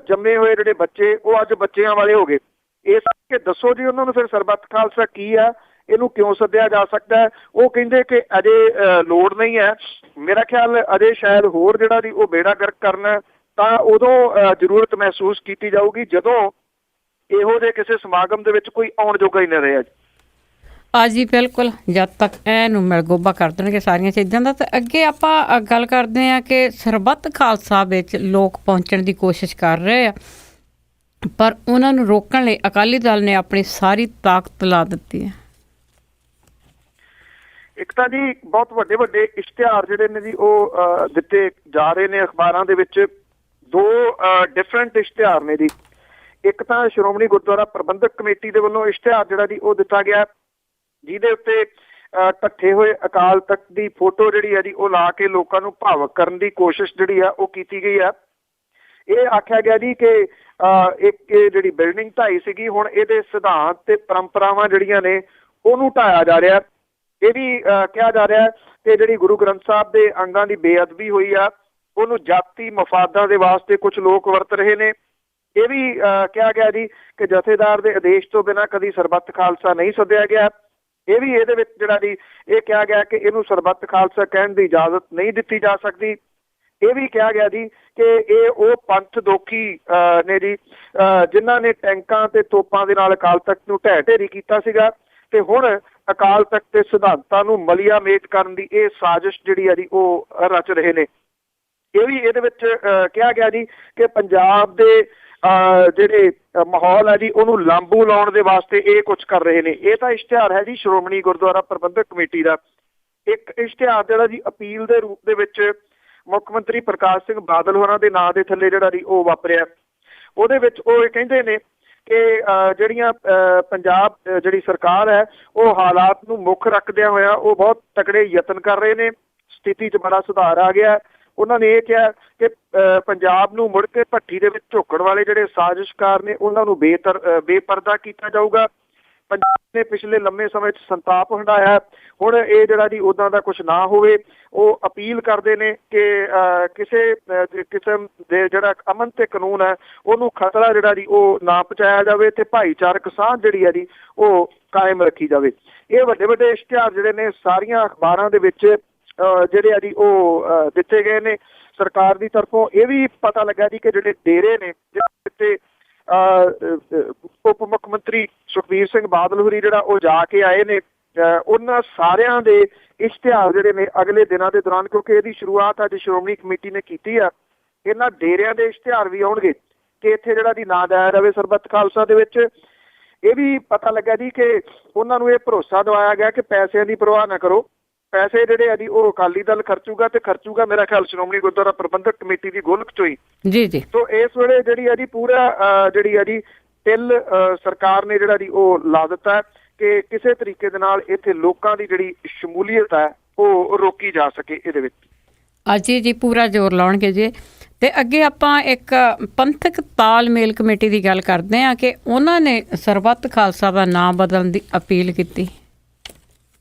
[SPEAKER 2] ਜੰਮੇ ਹੋਏ ਜਿਹੜੇ ਬੱਚੇ ਉਹ ਅੱਜ ਬੱਚਿਆਂ ਵਾਲੇ ਹੋ ਗਏ। ਇਸ ਕਰਕੇ ਦੱਸੋ ਜੀ ਉਹਨਾਂ ਨੂੰ ਫਿਰ ਸਰਬੱਤ ਖਾਲਸਾ ਕੀ ਆ। ਇਹਨੂੰ ਕਿਉਂ ਸੱਦਿਆ ਜਾ ਸਕਦਾ ਹੈ। ਉਹ ਕਹਿੰਦੇ ਕਿ ਅਜੇ ਲੋੜ ਨਹੀਂ ਹੈ। ਮੇਰਾ ਖਿਆਲ ਅਜੇ ਸ਼ਾਇਦ ਹੋਰ ਜਿਹੜਾ ਦੀ ਉਹ ਬੇੜਾ ਗਰਕ ਕਰਨਾ ਤਾਂ ਉਦੋਂ ਜ਼ਰੂਰਤ ਮਹਿਸੂਸ ਕੀਤੀ ਜਾਊਗੀ ਜਦੋਂ ਇਹੋ ਜਿਹੇ ਕਿਸੇ ਸਮਾਗਮ ਦੇ ਵਿੱਚ ਕੋਈ ਆਉਣ ਜੋਗਾ ਹੀ ਨਹੀਂ ਰਿਹਾ।
[SPEAKER 1] ਜੀ ਬਿਲਕੁਲ, ਜਦ ਤੱਕ ਇਹਨੂੰ ਮਿਲਗੋਬਾ ਕਰ ਦੇਣਗੇ ਸਾਰੀਆਂ ਚੀਜ਼ਾਂ ਦਾ। ਤਾਂ ਅੱਗੇ ਆਪਾਂ ਗੱਲ ਕਰਦੇ ਹਾਂ ਕਿ ਸਰਬੱਤ ਖਾਲਸਾ ਵਿੱਚ ਲੋਕ ਪਹੁੰਚਣ ਦੀ ਕੋਸ਼ਿਸ਼ ਕਰ ਰਹੇ ਆ, ਪਰ ਉਹਨਾਂ ਨੂੰ ਰੋਕਣ ਲਈ ਅਕਾਲੀ ਦਲ ਨੇ ਆਪਣੀ ਸਾਰੀ ਤਾਕਤ ਲਾ ਦਿੱਤੀ ਹੈ।
[SPEAKER 2] ਇੱਕ ਤਾਂ ਜੀ ਬਹੁਤ ਵੱਡੇ ਵੱਡੇ ਇਸ਼ਤਿਹਾਰ ਜਿਹੜੇ ਨੇ ਜੀ ਉਹ ਦਿੱਤੇ ਜਾ ਰਹੇ ਨੇ ਅਖਬਾਰਾਂ ਦੇ ਵਿੱਚ। ਦੋ ਡਿਫਰੈਂਟ ਇਸ਼ਤਿਹਾਰ ਨੇ ਜੀ। ਇੱਕ ਤਾਂ ਸ਼੍ਰੋਮਣੀ ਗੁਰਦੁਆਰਾ ਪ੍ਰਬੰਧਕ ਕਮੇਟੀ ਦੇ ਵੱਲੋਂ ਇਸ਼ਤਿਹਾਰ ਜਿਹੜਾ ਜੀ ਉਹ ਦਿੱਤਾ ਗਿਆ, ਜਿਹਦੇ ਉੱਤੇ ਢੱਠੇ ਹੋਏ ਅਕਾਲ ਤਖਤ ਦੀ ਫੋਟੋ ਜਿਹੜੀ ਹੈ ਜੀ ਉਹ ਲਾ ਕੇ ਲੋਕਾਂ ਨੂੰ ਭਾਵਕ ਕਰਨ ਦੀ ਕੋਸ਼ਿਸ਼ ਜਿਹੜੀ ਆ ਉਹ ਕੀਤੀ ਗਈ ਆ। ਇਹ ਆਖਿਆ ਗਿਆ ਜੀ ਕਿ ਇੱਕ ਜਿਹੜੀ ਬਿਲਡਿੰਗ ਢਾਈ ਸੀਗੀ, ਹੁਣ ਇਹਦੇ ਸਿਧਾਂਤ ਤੇ ਪਰੰਪਰਾਵਾਂ ਜਿਹੜੀਆਂ ਨੇ ਉਹਨੂੰ ਢਾਇਆ ਜਾ ਰਿਹਾ। ਇਹ ਵੀ ਕਿਹਾ ਜਾ ਰਿਹਾ ਕਿ ਜਿਹੜੀ ਗੁਰੂ ਗ੍ਰੰਥ ਸਾਹਿਬ ਦੇ ਅੰਗਾਂ ਦੀ ਬੇਅਦਬੀ ਹੋਈ ਆ ਉਹਨੂੰ ਜਾਤੀ ਮਫਾਦਾਂ ਦੇ ਵਾਸਤੇ ਕੁਝ ਲੋਕ ਵਰਤ ਰਹੇ ਨੇ। ਇਹ ਵੀ ਕਿਹਾ ਗਿਆ ਜੀ ਕਿ ਜਥੇਦਾਰ ਦੇ ਆਦੇਸ਼ ਤੋਂ ਬਿਨਾਂ ਕਦੀ ਸਰਬੱਤ ਖਾਲਸਾ ਨਹੀਂ ਸੱਦਿਆ ਗਿਆ। ਇਹ ਵੀ ਇਹਦੇ ਵਿੱਚ ਜਿਹੜਾ ਜੀ ਇਹ ਕਿਹਾ ਗਿਆ ਕਿ ਇਹਨੂੰ ਸਰਬੱਤ ਖਾਲਸਾ ਕਹਿਣ ਦੀ ਇਜਾਜ਼ਤ ਨਹੀਂ ਦਿੱਤੀ ਜਾ ਸਕਦੀ। ਇਹ ਵੀ ਕਿਹਾ ਗਿਆ ਜੀ ਕਿ ਇਹ ਉਹ ਪੰਥ ਦੋਖੀ ਨੇ ਜੀ ਜਿਨ੍ਹਾਂ ਨੇ ਟੈਂਕਾਂ ਤੇ ਤੋਪਾਂ ਦੇ ਨਾਲ ਅਕਾਲ ਤਖਤ ਨੂੰ ਢਹਿ ਢੇਰੀ ਕੀਤਾ ਸੀਗਾ, ਤੇ ਹੁਣ ਅਕਾਲ ਤਖਤ ਦੇ ਸਿਧਾਂਤਾਂ ਨੂੰ ਮਲੀਆ ਮੇਟ ਕਰਨ ਦੀ ਇਹ ਸਾਜ਼ਿਸ਼ ਜਿਹੜੀ ਹੈ ਜੀ ਉਹ ਰਚ ਰਹੇ ਨੇ। ਇਹ ਵੀ ਇਹਦੇ ਵਿੱਚ ਕਿਹਾ ਗਿਆ ਜੀ ਕਿ ਪੰਜਾਬ ਦੇ ਜਿਹੜੇ ਮਾਹੌਲ ਹੈ ਜੀ ਉਹਨੂੰ ਲਾਂਬੂ ਲਾਉਣ ਦੇ ਵਾਸਤੇ ਇਹ ਕੁਝ ਕਰ ਰਹੇ ਨੇ। ਇਹ ਤਾਂ ਇਸ਼ਤਿਹਾਰ ਹੈ ਜੀ ਸ਼੍ਰੋਮਣੀ ਗੁਰਦੁਆਰਾ ਪ੍ਰਬੰਧਕ ਕਮੇਟੀ ਦਾ। ਇੱਕ ਇਸ਼ਤਿਹਾਰ ਜਿਹੜਾ ਜੀ ਅਪੀਲ ਦੇ ਰੂਪ ਦੇ ਵਿੱਚ ਮੁੱਖ ਮੰਤਰੀ ਪ੍ਰਕਾਸ਼ ਸਿੰਘ ਬਾਦਲ ਹੋਰਾਂ ਦੇ ਨਾਂ ਦੇ ਥੱਲੇ ਜਿਹੜਾ ਜੀ ਉਹ ਵਾਪਰਿਆ। ਉਹਦੇ ਵਿੱਚ ਉਹ ਇਹ ਕਹਿੰਦੇ ਨੇ ਕਿ ਜਿਹੜੀਆਂ ਪੰਜਾਬ ਜਿਹੜੀ ਸਰਕਾਰ ਹੈ ਉਹ ਹਾਲਾਤ ਨੂੰ ਮੁੱਖ ਰੱਖਦਿਆਂ ਹੋਇਆ ਉਹ ਬਹੁਤ ਤਕੜੇ ਯਤਨ ਕਰ ਰਹੇ ਨੇ, ਸਥਿਤੀ 'ਚ ਬੜਾ ਸੁਧਾਰ ਆ ਗਿਆ। ਉਹਨਾਂ ਨੇ ਇਹ ਕਿਹਾ ਕਿ ਪੰਜਾਬ ਨੂੰ ਮੁੜ ਕੇ ਭੱਠੀ ਦੇ ਵਿੱਚ ਝੋਕਣ ਵਾਲੇ ਜਿਹੜੇ ਸਾਜ਼ਿਸ਼ਕਾਰ ਨੇ ਉਹਨਾਂ ਨੂੰ ਬੇਪਰਦਾ ਕੀਤਾ ਜਾਊਗਾ। ਪੰਜਾਬ ਨੇ ਪਿਛਲੇ ਲੰਮੇ ਸਮੇਂ 'ਚ ਸੰਤਾਪ ਹੰਢਾਇਆ, ਹੁਣ ਇਹ ਜਿਹੜਾ ਜੀ ਉੱਦਾਂ ਦਾ ਕੁਛ ਨਾ ਹੋਵੇ। ਉਹ ਅਪੀਲ ਕਰਦੇ ਨੇ ਕਿ ਕਿਸੇ ਕਿਸਮ ਦੇ ਜਿਹੜਾ ਅਮਨ ਤੇ ਕਾਨੂੰਨ ਹੈ ਉਹਨੂੰ ਖਤਰਾ ਜਿਹੜਾ ਜੀ ਉਹ ਨਾ ਪਹੁੰਚਾਇਆ ਜਾਵੇ ਤੇ ਭਾਈਚਾਰਕ ਸਾਂਝ ਜਿਹੜੀ ਹੈ ਜੀ ਉਹ ਕਾਇਮ ਰੱਖੀ ਜਾਵੇ। ਇਹ ਵੱਡੇ ਵੱਡੇ ਇਸ਼ਤਿਹਾਰ ਜਿਹੜੇ ਨੇ ਸਾਰੀਆਂ ਅਖਬਾਰਾਂ ਦੇ ਵਿੱਚ ਜਿਹੜੇ ਆ ਜੀ ਉਹ ਦਿੱਤੇ ਗਏ ਨੇ ਸਰਕਾਰ ਦੀ ਤਰਫੋਂ। ਇਹ ਵੀ ਪਤਾ ਲੱਗਾ ਜੀ ਕਿ ਜਿਹੜੇ ਡੇਰੇ ਨੇ ਜਿੱਥੇ ਉਪ ਮੁੱਖ ਮੰਤਰੀ ਸੁਖਬੀਰ ਸਿੰਘ ਬਾਦਲ ਹੋਰੀ ਜਿਹੜਾ ਉਹ ਜਾ ਕੇ ਆਏ ਨੇ, ਉਹਨਾਂ ਸਾਰਿਆਂ ਦੇ ਇਸ਼ਤਿਹਾਰ ਜਿਹੜੇ ਨੇ ਅਗਲੇ ਦਿਨਾਂ ਦੇ ਦੌਰਾਨ, ਕਿਉਂਕਿ ਇਹਦੀ ਸ਼ੁਰੂਆਤ ਅੱਜ ਸ਼੍ਰੋਮਣੀ ਕਮੇਟੀ ਨੇ ਕੀਤੀ ਆ, ਇਹਨਾਂ ਡੇਰਿਆਂ ਦੇ ਇਸ਼ਤਿਹਾਰ ਵੀ ਆਉਣਗੇ ਕਿ ਇੱਥੇ ਜਿਹੜਾ ਦੀ ਨਾਂ ਜਾਇਆ ਜਾਵੇ ਸਰਬੱਤ ਖਾਲਸਾ ਦੇ ਵਿੱਚ। ਇਹ ਵੀ ਪਤਾ ਲੱਗਾ ਜੀ ਕਿ ਉਹਨਾਂ ਨੂੰ ਇਹ ਭਰੋਸਾ ਦਵਾਇਆ ਗਿਆ ਕਿ ਪੈਸਿਆਂ ਦੀ ਪਰਵਾਹ ਨਾ ਕਰੋ, ਪੈਸੇ ਜਿਹੜੇ ਆ ਜੀ ਉਹ ਅਕਾਲੀ ਦਲ ਖਰਚੂਗਾ ਤੇ ਖਰਚੂਗਾ ਮੇਰਾ ਖਿਆਲ ਸ਼੍ਰੋਮਣੀ ਗੁਰਦੁਆਰਾ ਪ੍ਰਬੰਧਕ ਕਮੇਟੀ ਦੀ ਗੋਲਕ ਚੋਂ ਹੀ। ਜੀ ਜੀ। ਸੋ ਇਸ ਵੇਲੇ ਜਿਹੜੀ ਆ ਜੀ ਪੂਰਾ ਜਿਹੜੀ ਆ ਜੀ ਤਿਲ ਸਰਕਾਰ ਨੇ ਜਿਹੜਾ ਜੀ ਉਹ ਲਾ ਦਿੱਤਾ ਕਿ ਕਿਸੇ ਤਰੀਕੇ ਦੇ ਨਾਲ ਇੱਥੇ ਲੋਕਾਂ ਦੀ ਜਿਹੜੀ ਸ਼ਮੂਲੀਅਤ ਹੈ ਉਹ ਰੋਕੀ ਜਾ ਸਕੇ ਇਹਦੇ ਵਿੱਚ।
[SPEAKER 1] ਜੀ ਪੂਰਾ ਜ਼ੋਰ ਲਾਉਣਗੇ ਜੀ। ਤੇ ਅੱਗੇ ਆਪਾਂ ਇੱਕ ਪੰਥਕ ਤਾਲਮੇਲ ਕਮੇਟੀ ਦੀ ਗੱਲ ਕਰਦੇ ਹਾਂ ਕਿ ਉਹਨਾਂ ਨੇ ਸਰਬੱਤ ਖਾਲਸਾ ਦਾ ਨਾਮ ਬਦਲਣ ਦੀ ਅਪੀਲ ਕੀਤੀ।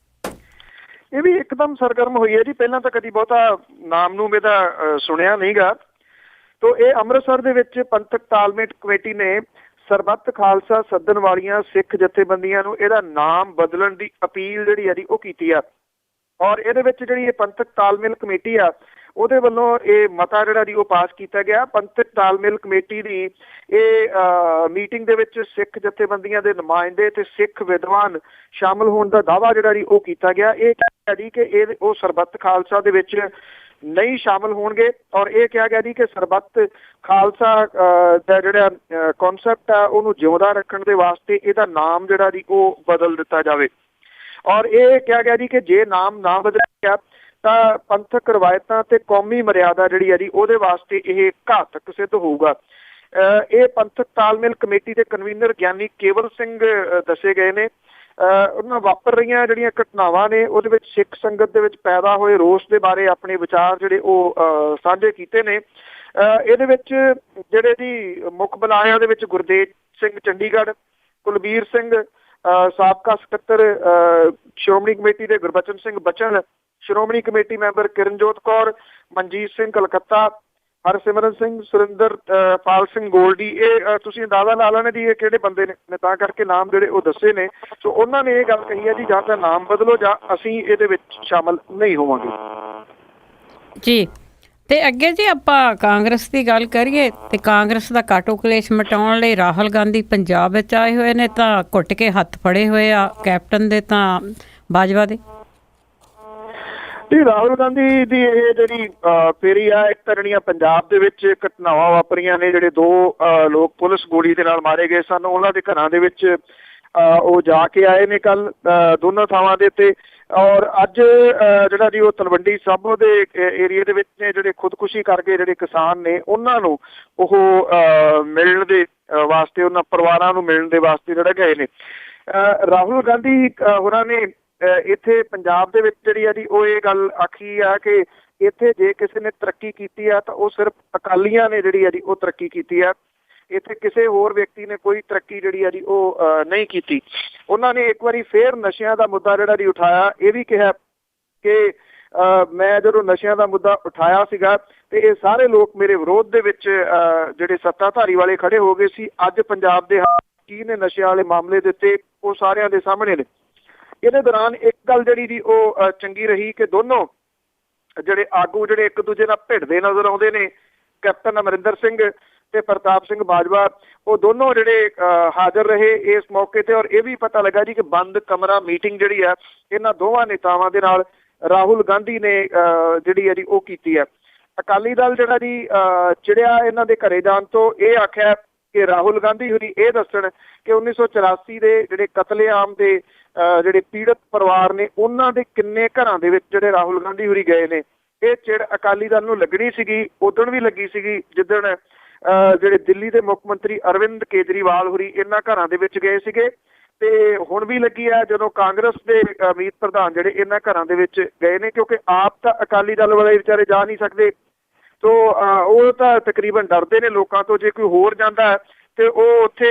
[SPEAKER 2] ਇਹ ਵੀ ਇੱਕਦਮ ਸਰਗਰਮ ਹੋਈ ਹੈ ਜੀ। ਪਹਿਲਾਂ ਤਾਂ ਕਦੀ ਬਹੁਤਾ ਨਾਮ ਨੂੰ ਇਹਦਾ ਸੁਣਿਆ ਨਹੀਂਗਾ। ਤੋ ਇਹ ਅੰਮ੍ਰਿਤਸਰ ਦੇ ਵਿੱਚ ਪੰਥਕ ਤਾਲਮੇਲ ਕਮੇਟੀ ਨੇ ਸਰਬੱਤ ਖਾਲਸਾ ਸੱਦਣ ਵਾਲੀਆਂ ਸਿੱਖ ਜਥੇਬੰਦੀਆਂ ਨੂੰ ਇਹਦਾ ਨਾਮ ਬਦਲਣ ਦੀ ਅਪੀਲ ਜਿਹੜੀ ਆ ਜੀ ਉਹ ਕੀਤੀ ਆ। ਔਰ ਇਹਦੇ ਵਿੱਚ ਜਿਹੜੀ ਇਹ ਪੰਥਕ ਤਾਲਮੇਲ ਕਮੇਟੀ ਆ ਉਹਦੇ ਵੱਲੋਂ ਇਹ ਮਤਾ ਜਿਹੜਾ ਜੀ ਉਹ ਪਾਸ ਕੀਤਾ ਗਿਆ। ਪੰਥਕ ਤਾਲਮੇਲ ਕਮੇਟੀ ਦੀ ਇਹ ਮੀਟਿੰਗ ਦੇ ਵਿੱਚ ਸਿੱਖ ਜਥੇਬੰਦੀਆਂ ਦੇ ਨੁਮਾਇੰਦੇ ਤੇ ਸਿੱਖ ਵਿਦਵਾਨ ਸ਼ਾਮਲ ਹੋਣ ਦਾ ਦਾਅਵਾ ਜਿਹੜਾ ਜੀ ਉਹ ਕੀਤਾ ਗਿਆ। ਇਹ ਕਿਹਾ ਜੀ ਕਿ ਇਹ ਉਹ ਸਰਬੱਤ ਖਾਲਸਾ ਦੇ ਵਿੱਚ ਨਹੀਂ ਸ਼ਾਮਲ ਹੋਣਗੇ। ਔਰ ਇਹ ਕਿਹਾ ਗਿਆ ਜੀ ਕਿ ਸਰਬੱਤ ਖਾਲਸਾ ਦਾ ਜਿਹੜਾ ਕਨਸੈਪਟ ਆ ਉਹਨੂੰ ਜਿਉਂਦਾ ਰੱਖਣ ਦੇ ਵਾਸਤੇ ਇਹਦਾ ਨਾਮ ਜਿਹੜਾ ਜੀ ਉਹ ਬਦਲ ਦਿੱਤਾ ਜਾਵੇ। ਔਰ ਇਹ ਕਿਹਾ ਗਿਆ ਜੀ ਕਿ ਜੇ ਨਾਮ ਨਾ ਬਦਲਿਆ ਤਾਂ ਪੰਥਕ ਰਵਾਇਤਾਂ ਤੇ ਕੌਮੀ ਮਰਿਆਦਾ ਜਿਹੜੀ ਹੈ ਜੀ ਉਹਦੇ ਵਾਸਤੇ ਇਹ ਘਾਤਕ ਸਿੱਧ ਹੋਊਗਾ। ਇਹ ਪੰਥਕ ਤਾਲਮੇਲ ਕਮੇਟੀ ਦੇ ਕਨਵੀਨਰ ਗਿਆਨੀ ਕੇਵਲ ਸਿੰਘ ਦੱਸੇ ਗਏ ਨੇ। ਉਹਨਾਂ ਵਾਪਰ ਰਹੀਆਂ ਜਿਹੜੀਆਂ ਘਟਨਾਵਾਂ ਨੇ ਉਹਦੇ ਵਿੱਚ ਸਿੱਖ ਸੰਗਤ ਦੇ ਵਿੱਚ ਪੈਦਾ ਹੋਏ ਰੋਸ ਦੇ ਬਾਰੇ ਆਪਣੇ ਵਿਚਾਰ ਜਿਹੜੇ ਉਹ ਸਾਂਝੇ ਕੀਤੇ ਨੇ। ਇਹਦੇ ਵਿੱਚ ਜਿਹੜੇ ਜੀ ਮੁੱਖ ਬੁਲਾਰਿਆਂ ਦੇ ਵਿੱਚ ਗੁਰਦੇਵ ਸਿੰਘ ਚੰਡੀਗੜ੍ਹ, ਕੁਲਬੀਰ ਸਿੰਘ ਸਾਬਕਾ ਸਕੱਤਰ ਸ਼੍ਰੋਮਣੀ ਕਮੇਟੀ ਦੇ ਗੁਰਬਚਨ ਸਿੰਘ ਬਚਨ, ਸ਼੍ਰੋਮਣੀ ਕਮੇਟੀ ਮੈਂਬਰ ਕਿਰਨਜੋਤ ਕੌਰ, ਮਨਜੀਤ ਸਿੰਘ ਕਲਕੱਤਾ, ਹਰਸਿਮਰਨ ਸਿੰਘ, ਸੁਰਿੰਦਰਪਾਲ ਸਿੰਘ ਗੋਲਡੀ, ਇਹ ਤੁਸੀਂ ਅੰਦਾਜ਼ਾ ਲਾ ਲੈਣਾ ਜੀ ਇਹ ਕਿਹੜੇ ਬੰਦੇ ਨੇ। ਮੈਂ ਤਾਂ ਕਰਕੇ ਨਾਮ ਜਿਹੜੇ ਉਹ ਦੱਸੇ ਨੇ। ਸੋ ਉਹਨਾਂ ਨੇ ਇਹ ਗੱਲ ਕਹੀ ਹੈ ਜੀ ਜਾਂ ਤਾਂ ਨਾਮ ਬਦਲੋ ਜਾਂ ਅਸੀਂ ਇਹਦੇ ਵਿੱਚ ਸ਼ਾਮਲ ਨਹੀਂ ਹੋਵਾਂਗੇ
[SPEAKER 1] ਜੀ। ਤੇ ਅੱਗੇ ਜੀ ਆਪਾਂ ਕਾਂਗਰਸ ਦੀ ਗੱਲ ਕਰੀਏ ਤੇ ਕਾਂਗਰਸ ਦਾ ਕਾਟੋ ਕਲੇਸ਼ ਮਿਟਾਉਣ ਲਈ ਰਾਹੁਲ ਗਾਂਧੀ ਪੰਜਾਬ ਵਿੱਚ ਆਏ ਹੋਏ ਨੇ, ਤਾਂ ਘੁੱਟ ਕੇ ਹੱਥ ਫੜੇ ਹੋਏ ਆ ਕੈਪਟਨ ਦੇ ਤਾਂ ਬਾਜਵਾ ਦੇ।
[SPEAKER 2] ਜੀ ਰਾਹੁਲ ਗਾਂਧੀ ਦੀ ਇਹ ਜਿਹੜੀ ਫੇਰੀ ਆ, ਇੱਕ ਤਾਂ ਜਿਹੜੀਆਂ ਪੰਜਾਬ ਦੇ ਵਿੱਚ ਘਟਨਾਵਾਂ ਵਾਪਰੀਆਂ ਨੇ, ਜਿਹੜੇ 2 ਲੋਕ ਪੁਲਿਸ ਗੋਲੀ ਦੇ ਨਾਲ ਮਾਰੇ ਗਏ ਸਨ, ਉਹਨਾਂ ਦੇ ਘਰਾਂ ਦੇ ਵਿੱਚ ਉਹ ਜਾ ਕੇ ਆਏ ਨੇ ਕੱਲ ਦੋਨਾਂ ਥਾਵਾਂ ਦੇ ਉੱਤੇ। ਔਰ ਅੱਜ ਜਿਹੜਾ ਜੀ ਉਹ ਤਲਵੰਡੀ ਸਾਬੋ ਦੇ ਏਰੀਏ ਦੇ ਵਿੱਚ ਨੇ ਜਿਹੜੇ ਖੁਦਕੁਸ਼ੀ ਕਰਕੇ ਜਿਹੜੇ ਕਿਸਾਨ ਨੇ ਉਹਨਾਂ ਨੂੰ ਉਹ ਮਿਲਣ ਦੇ ਵਾਸਤੇ, ਉਹਨਾਂ ਪਰਿਵਾਰਾਂ ਨੂੰ ਮਿਲਣ ਦੇ ਵਾਸਤੇ ਜਿਹੜਾ ਗਏ ਨੇ। ਰਾਹੁਲ ਗਾਂਧੀ ਹੋਰਾਂ ਨੇ ਇੱਥੇ ਪੰਜਾਬ ਦੇ ਵਿੱਚ ਜਿਹੜੀ ਆ ਜੀ ਉਹ ਇਹ ਗੱਲ ਆਖੀ ਆ ਕਿ ਇੱਥੇ ਜੇ ਕਿਸੇ ਨੇ ਤਰੱਕੀ ਕੀਤੀ ਆ ਤਾਂ ਉਹ ਸਿਰਫ ਅਕਾਲੀਆਂ ਨੇ ਜਿਹੜੀ ਆ ਜੀ ਉਹ ਤਰੱਕੀ ਕੀਤੀ ਆ, ਇੱਥੇ ਕਿਸੇ ਹੋਰ ਵਿਅਕਤੀ ਨੇ ਕੋਈ ਤਰੱਕੀ ਜਿਹੜੀ ਆ ਜੀ ਉਹ ਨਹੀਂ ਕੀਤੀ। ਉਹਨਾਂ ਨੇ ਇੱਕ ਵਾਰੀ ਫੇਰ ਨਸ਼ਿਆਂ ਦਾ ਮੁੱਦਾ ਜਿਹੜਾ ਜੀ ਉਠਾਇਆ, ਇਹ ਵੀ ਕਿਹਾ ਕਿ ਮੈਂ ਜਦੋਂ ਨਸ਼ਿਆਂ ਦਾ ਮੁੱਦਾ ਉਠਾਇਆ ਸੀਗਾ ਤੇ ਇਹ ਸਾਰੇ ਲੋਕ ਮੇਰੇ ਵਿਰੋਧ ਦੇ ਵਿੱਚ ਜਿਹੜੇ ਸੱਤਾਧਾਰੀ ਵਾਲੇ ਖੜੇ ਹੋ ਗਏ ਸੀ। ਅੱਜ ਪੰਜਾਬ ਦੇ ਕੀ ਨੇ ਨਸ਼ਿਆਂ ਵਾਲੇ ਮਾਮਲੇ ਦੇ ਉੱਤੇ ਉਹ ਸਾਰਿਆਂ ਦੇ ਸਾਹਮਣੇ ਨੇ। ਇਹਦੇ ਦੌਰਾਨ ਇੱਕ ਗੱਲ ਜਿਹੜੀ ਜੀ ਉਹ ਚੰਗੀ ਰਹੀ ਕਿ ਦੋਨੋਂ ਜਿਹੜੇ ਆਗੂ ਜਿਹੜੇ ਇੱਕ ਦੂਜੇ ਨਾਲ ਭਿੜਦੇ ਨਜ਼ਰ ਆਉਂਦੇ ਨੇ, ਕੈਪਟਨ ਅਮਰਿੰਦਰ ਸਿੰਘ ਤੇ ਪ੍ਰਤਾਪ ਸਿੰਘ ਬਾਜਵਾ, ਉਹ ਦੋਨੋਂ ਜਿਹੜੇ ਹਾਜ਼ਰ ਰਹੇ ਇਸ ਮੌਕੇ ਤੇ। ਔਰ ਇਹ ਵੀ ਪਤਾ ਲੱਗਾ ਜੀ ਕਿ ਬੰਦ ਕਮਰਾ ਮੀਟਿੰਗ ਜਿਹੜੀ ਆ ਇਹਨਾਂ ਦੋਵਾਂ ਨੇਤਾਵਾਂ ਦੇ ਨਾਲ ਰਾਹੁਲ ਗਾਂਧੀ ਨੇ ਜਿਹੜੀ ਹੈ ਜੀ ਉਹ ਕੀਤੀ ਹੈ। ਅਕਾਲੀ ਦਲ ਜਿਹੜਾ ਜੀ ਚਿੜਿਆ ਇਹਨਾਂ ਦੇ ਘਰੇ ਜਾਣ ਤੋਂ, ਇਹ ਆਖਿਆ ਕਿ ਰਾਹੁਲ ਗਾਂਧੀ ਹੋਰੀ ਇਹ ਦੱਸਣ ਕਿ 1984 ਦੇ ਜਿਹੜੇ ਕਤਲੇਆਮ ਦੇ ਜਿਹੜੇ ਪੀੜਤ ਪਰਿਵਾਰ ਨੇ ਉਹਨਾਂ ਦੇ ਕਿੰਨੇ ਘਰਾਂ ਦੇ ਵਿੱਚ ਜਿਹੜੇ ਰਾਹੁਲ ਗਾਂਧੀ ਹੋਰੀ ਗਏ ਨੇ। ਇਹ ਚਿੜ ਅਕਾਲੀ ਦਲ ਨੂੰ ਲੱਗਣੀ ਸੀਗੀ, ਉਦਣ ਵੀ ਲੱਗੀ ਸੀਗੀ ਜਿੱਦਣ ਜਿਹੜੇ ਦਿੱਲੀ ਦੇ ਮੁੱਖ ਮੰਤਰੀ ਅਰਵਿੰਦ ਕੇਜਰੀਵਾਲ ਹੋਰੀ ਇਹਨਾਂ ਘਰਾਂ ਦੇ ਵਿੱਚ ਗਏ ਸੀਗੇ, ਤੇ ਹੁਣ ਵੀ ਲੱਗੀ ਆ ਜਦੋਂ ਕਾਂਗਰਸ ਦੇ ਮੀਤ ਪ੍ਰਧਾਨ ਜਿਹੜੇ ਇਹਨਾਂ ਘਰਾਂ ਦੇ ਵਿੱਚ ਗਏ ਨੇ, ਕਿਉਂਕਿ ਆਪ ਤਾਂ ਅਕਾਲੀ ਦਲ ਵਾਲੇ ਵਿਚਾਰੇ ਜਾ ਨਹੀਂ ਸਕਦੇ। ਸੋ ਉਹ ਤਾਂ ਤਕਰੀਬਨ ਡਰਦੇ ਨੇ ਲੋਕਾਂ ਤੋਂ, ਜੇ ਕੋਈ ਹੋਰ ਜਾਂਦਾ ਤੇ ਉਹ ਉੱਥੇ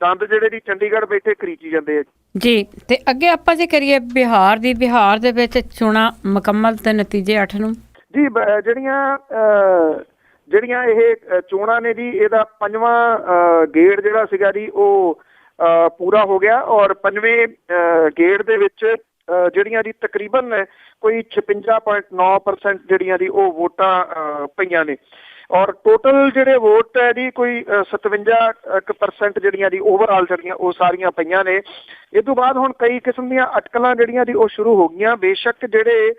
[SPEAKER 2] ਦੰਦ ਜਿਹੜੇ ਦੀ ਚੰਡੀਗੜ੍ਹ ਬੈਠੇ ਖਰੀਚੀ ਜਾਂਦੇ ਆ
[SPEAKER 1] ਜੀ। ਤੇ ਅੱਗੇ ਆਪਾਂ ਜੇ ਕਰੀਏ ਬਿਹਾਰ ਦੇ ਵਿੱਚ ਚੋਣਾਂ ਮੁਕੰਮਲ ਤੇ ਨਤੀਜੇ 8 ਨੂੰ
[SPEAKER 2] ਜੀ। ਜਿਹੜੀਆਂ ਇਹ ਚੋਣਾਂ ਨੇ ਜੀ, ਇਹਦਾ 5ਵਾਂ ਗੇੜ ਜਿਹੜਾ ਸੀਗਾ ਜੀ ਉਹ ਪੂਰਾ ਹੋ ਗਿਆ। ਔਰ 5ਵੇਂ ਗੇੜ ਦੇ ਵਿੱਚ ਜਿਹੜੀਆਂ ਜੀ ਤਕਰੀਬਨ ਕੋਈ 56.9% ਜਿਹੜੀਆਂ ਦੀ ਉਹ ਵੋਟਾਂ ਪਈਆਂ ਨੇ। ਔਰ ਟੋਟਲ ਜਿਹੜੇ ਵੋਟ ਹੈ ਜੀ ਕੋਈ 57% ਜਿਹੜੀਆਂ ਦੀ ਓਵਰਆਲ ਜਿਹੜੀਆਂ ਉਹ ਸਾਰੀਆਂ ਪਈਆਂ ਨੇ। ਇਹ ਤੋਂ ਬਾਅਦ ਹੁਣ ਕਈ ਕਿਸਮ ਦੀਆਂ ਅਟਕਲਾਂ ਜਿਹੜੀਆਂ ਦੀ ਉਹ ਸ਼ੁਰੂ ਹੋ ਗਈਆਂ। ਬੇਸ਼ੱਕ ਜਿਹੜੇ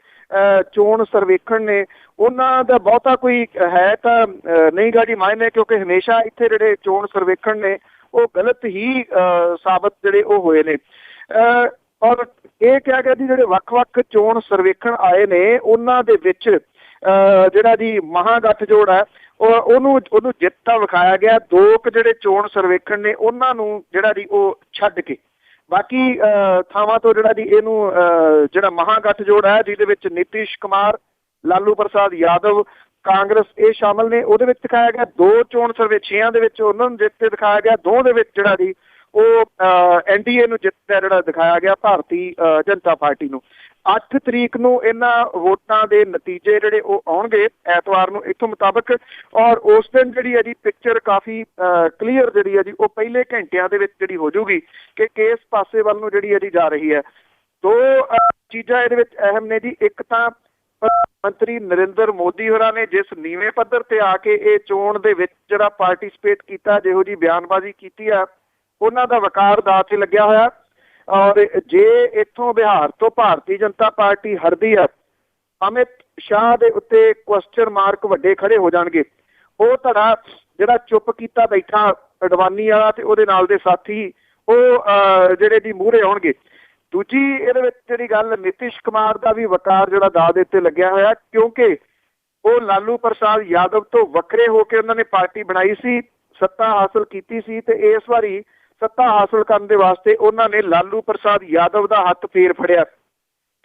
[SPEAKER 2] ਚੋਣ ਸਰਵੇਖਣ ਨੇ ਉਹਨਾਂ ਦਾ ਬਹੁਤਾ ਕੋਈ ਹੈ ਤਾਂ ਨਹੀਂ ਗਾ ਜੀ ਮਾਇਨੇ, ਕਿਉਂਕਿ ਹਮੇਸ਼ਾ ਇੱਥੇ ਜਿਹੜੇ ਚੋਣ ਸਰਵੇਖਣ ਨੇ ਉਹ ਗਲਤ ਹੀ ਸਾਬਤ ਜਿਹੜੇ ਉਹ ਹੋਏ ਨੇ। ਔਰ ਇਹ ਕਿਹਾ ਗਿਆ ਜੀ ਜਿਹੜੇ ਵੱਖ-ਵੱਖ ਚੋਣ ਸਰਵੇਖਣ ਆਏ ਨੇ ਉਹਨਾਂ ਦੇ ਵਿੱਚ ਜਿਹੜਾ ਜੀ ਮਹਾਗਠਜੋੜ ਹੈ ਉਹਨੂੰ ਜਿੱਤ ਤਾਂ ਵਿਖਾਇਆ ਗਿਆ। 2 ਜਿਹੜੇ ਚੋਣ ਸਰਵੇਖਣ ਨੇ ਉਹਨਾਂ ਨੂੰ ਜਿਹੜਾ ਜੀ ਉਹ ਛੱਡ ਕੇ ਬਾਕੀ ਥਾਵਾਂ ਤੋਂ ਜਿਹੜਾ ਜੀ ਇਹਨੂੰ ਜਿਹੜਾ ਮਹਾਗਠਜੋੜ ਹੈ ਜਿਹਦੇ ਵਿੱਚ ਨਿਤਿਸ਼ ਕੁਮਾਰ, ਲਾਲੂ ਪ੍ਰਸਾਦ ਯਾਦਵ, ਕਾਂਗਰਸ ਇਹ ਸ਼ਾਮਲ ਨੇ, ਉਹਦੇ ਵਿੱਚ ਦਿਖਾਇਆ ਗਿਆ 2 ਚੋਣ ਸਰਵੇ 6 ਦੇ ਵਿੱਚ ਉਹਨਾਂ ਨੂੰ ਜਿੱਤ ਤੇ ਦਿਖਾਇਆ ਗਿਆ। 2 ਦੇ ਵਿੱਚ ਜਿਹੜਾ ਜੀ ਉਹ NDA ਨੂੰ ਜਿੱਤ ਜਿਹੜਾ ਦਿਖਾਇਆ ਗਿਆ ਭਾਰਤੀ ਜਨਤਾ ਪਾਰਟੀ ਨੂੰ। 8 ਤਰੀਕ ਨੂੰ ਇਹਨਾਂ ਵੋਟਾਂ ਦੇ ਨਤੀਜੇ ਜਿਹੜੇ ਉਹ ਆਉਣਗੇ ਐਤਵਾਰ ਨੂੰ ਇੱਥੋਂ ਮੁਤਾਬਕ। ਔਰ ਉਸ ਦਿਨ ਜਿਹੜੀ ਹੈ ਜੀ ਪਿਕਚਰ ਕਾਫੀ ਕਲੀਅਰ ਜਿਹੜੀ ਹੈ ਜੀ ਉਹ ਪਹਿਲੇ ਘੰਟਿਆਂ ਦੇ ਵਿੱਚ ਜਿਹੜੀ ਹੋ ਜੂਗੀ ਕਿ ਕਿਸ ਪਾਸੇ ਵੱਲ ਨੂੰ ਜਿਹੜੀ ਹੈ ਜੀ ਜਾ ਰਹੀ ਹੈ। 2 ਚੀਜ਼ਾਂ ਇਹਦੇ ਵਿੱਚ ਅਹਿਮ ਨੇ ਜੀ। ਇੱਕ ਤਾਂ ਮੰਤਰੀ ਨਰਿੰਦਰ ਮੋਦੀ ਹੋਰਾਂ ਨੇ ਜਿਸ ਨੀਵੇਂ ਪੱਧਰ ਤੇ ਆ ਕੇ ਇਹ ਚੋਣ ਦੇ ਵਿੱਚ ਜਿਹੜਾ ਪਾਰਟੀਸਪੇਟ ਕੀਤਾ, ਜਿਹੋ ਜੀ ਬਿਆਨਬਾਜ਼ੀ ਕੀਤੀ ਆ, ਉਹਨਾਂ ਦਾ ਵਕਾਰ ਦਾ ਤੇ ਲੱਗਿਆ ਹੋਇਆ। ਔਰ ਜੇ ਇੱਥੋਂ ਬਿਹਾਰ ਤੋਂ ਭਾਰਤੀ ਜਨਤਾ ਪਾਰਟੀ ਹਰਦੀ ਆ, ਅਮਿਤ ਸ਼ਾਹ ਦੇ ਉੱਤੇ ਕੁਐਸਚਨ ਮਾਰਕ ਵੱਡੇ ਖੜੇ ਹੋ ਜਾਣਗੇ। ਉਹ ਧੜਾ ਜਿਹੜਾ ਚੁੱਪ ਕੀਤਾ ਬੈਠਾ ਅਡਵਾਨੀ ਵਾਲਾ ਤੇ ਉਹਦੇ ਨਾਲ ਦੇ ਸਾਥੀ ਉਹ ਜਿਹੜੇ ਦੀ ਮੂਹਰੇ ਆਉਣਗੇ। ਦੂਜੀ ਇਹਦੇ ਵਿੱਚ ਜਿਹੜੀ ਗੱਲ, ਨਿਤਿਸ਼ ਕੁਮਾਰ ਦਾ ਵੀ ਵਕਾਰ ਜਿਹੜਾ ਦਾਅ ਦੇ ਉੱਤੇ ਲੱਗਿਆ ਹੋਇਆ, ਕਿਉਂਕਿ ਉਹ ਲਾਲੂ ਪ੍ਰਸਾਦ ਯਾਦਵ ਤੋਂ ਵੱਖਰੇ ਹੋ ਕੇ ਉਹਨਾਂ ਨੇ ਪਾਰਟੀ ਬਣਾਈ ਸੀ, ਸੱਤਾ ਹਾਸਲ ਕੀਤੀ ਸੀ, ਤੇ ਇਸ ਵਾਰੀ ਸੱਤਾ ਹਾਸਲ ਕਰਨ ਦੇ ਵਾਸਤੇ ਉਹਨਾਂ ਨੇ ਲਾਲੂ ਪ੍ਰਸਾਦ ਯਾਦਵ ਦਾ ਹੱਥ ਫੇਰ ਫੜਿਆ।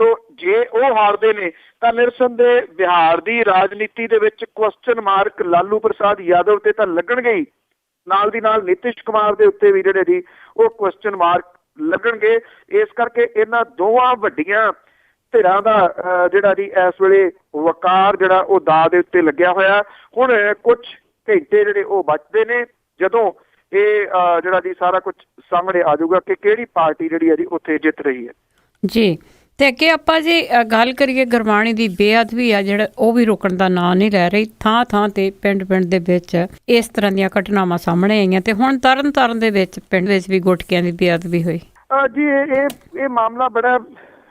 [SPEAKER 2] ਤੋ ਜੇ ਉਹ ਹਾਰਦੇ ਨੇ ਤਾਂ ਨਿਰਸੰਦੇਹ ਬਿਹਾਰ ਦੀ ਰਾਜਨੀਤੀ ਦੇ ਵਿੱਚ ਕੁਐਸਚਨ ਮਾਰਕ ਲਾਲੂ ਪ੍ਰਸਾਦ ਯਾਦਵ ਤੇ ਤਾਂ ਲੱਗਣਗੇ ਹੀ, ਨਾਲ ਦੀ ਨਾਲ ਨਿਤਿਸ਼ ਕੁਮਾਰ ਦੇ ਉੱਤੇ ਵੀ ਜਿਹੜੇ ਜੀ ਉਹ ਕੁਐਸਚਨ ਮਾਰਕ ਲੱਗਣਗੇ। ਇਸ ਕਰਕੇ ਇਹਨਾਂ ਦੋਵਾਂ ਵੱਡੀਆਂ ਧਿਰਾਂ ਦਾ ਜਿਹੜਾ ਜੀ ਇਸ ਵੇਲੇ ਵਕਾਰ ਜਿਹੜਾ ਉਹ ਦਾਅ ਦੇ ਉੱਤੇ ਲੱਗਿਆ ਹੋਇਆ। ਹੁਣ ਕੁਝ ਘੰਟੇ ਜਿਹੜੇ ਉਹ ਬਚਦੇ ਨੇ ਜਦੋਂ ਇਹ ਜਿਹੜਾ ਜੀ ਸਾਰਾ ਕੁਝ ਸਾਹਮਣੇ ਆ ਜਾਊਗਾ ਕਿ ਕਿਹੜੀ ਪਾਰਟੀ ਜਿਹੜੀ ਹੈ ਜੀ ਉੱਥੇ ਜਿੱਤ ਰਹੀ ਹੈ
[SPEAKER 1] ਜੀ। ਤੇ ਅੱਗੇ ਆਪਾਂ ਜੇ ਗੱਲ ਕਰੀਏ ਗੁਰਬਾਣੀ ਦੀ ਬੇਅਦਬੀ ਆ ਜਿਹੜਾ ਉਹ ਵੀ ਰੋਕਣ ਦਾ ਨਾਂ ਨਹੀਂ ਲੈ ਰਹੀ। ਥਾਂ ਥਾਂ ਤੇ ਪਿੰਡ ਦੇ ਵਿੱਚ ਇਸ ਤਰ੍ਹਾਂ ਦੀਆਂ ਘਟਨਾਵਾਂ ਸਾਹਮਣੇ ਆਈਆਂ ਤੇ ਹੁਣ ਤਰਨ ਦੇ ਵਿੱਚ ਪਿੰਡ ਵਿੱਚ ਵੀ ਗੁਟਕਿਆਂ ਦੀ ਬੇਅਦਬੀ ਹੋਈ।
[SPEAKER 2] ਜੀ ਇਹ ਮਾਮਲਾ ਬੜਾ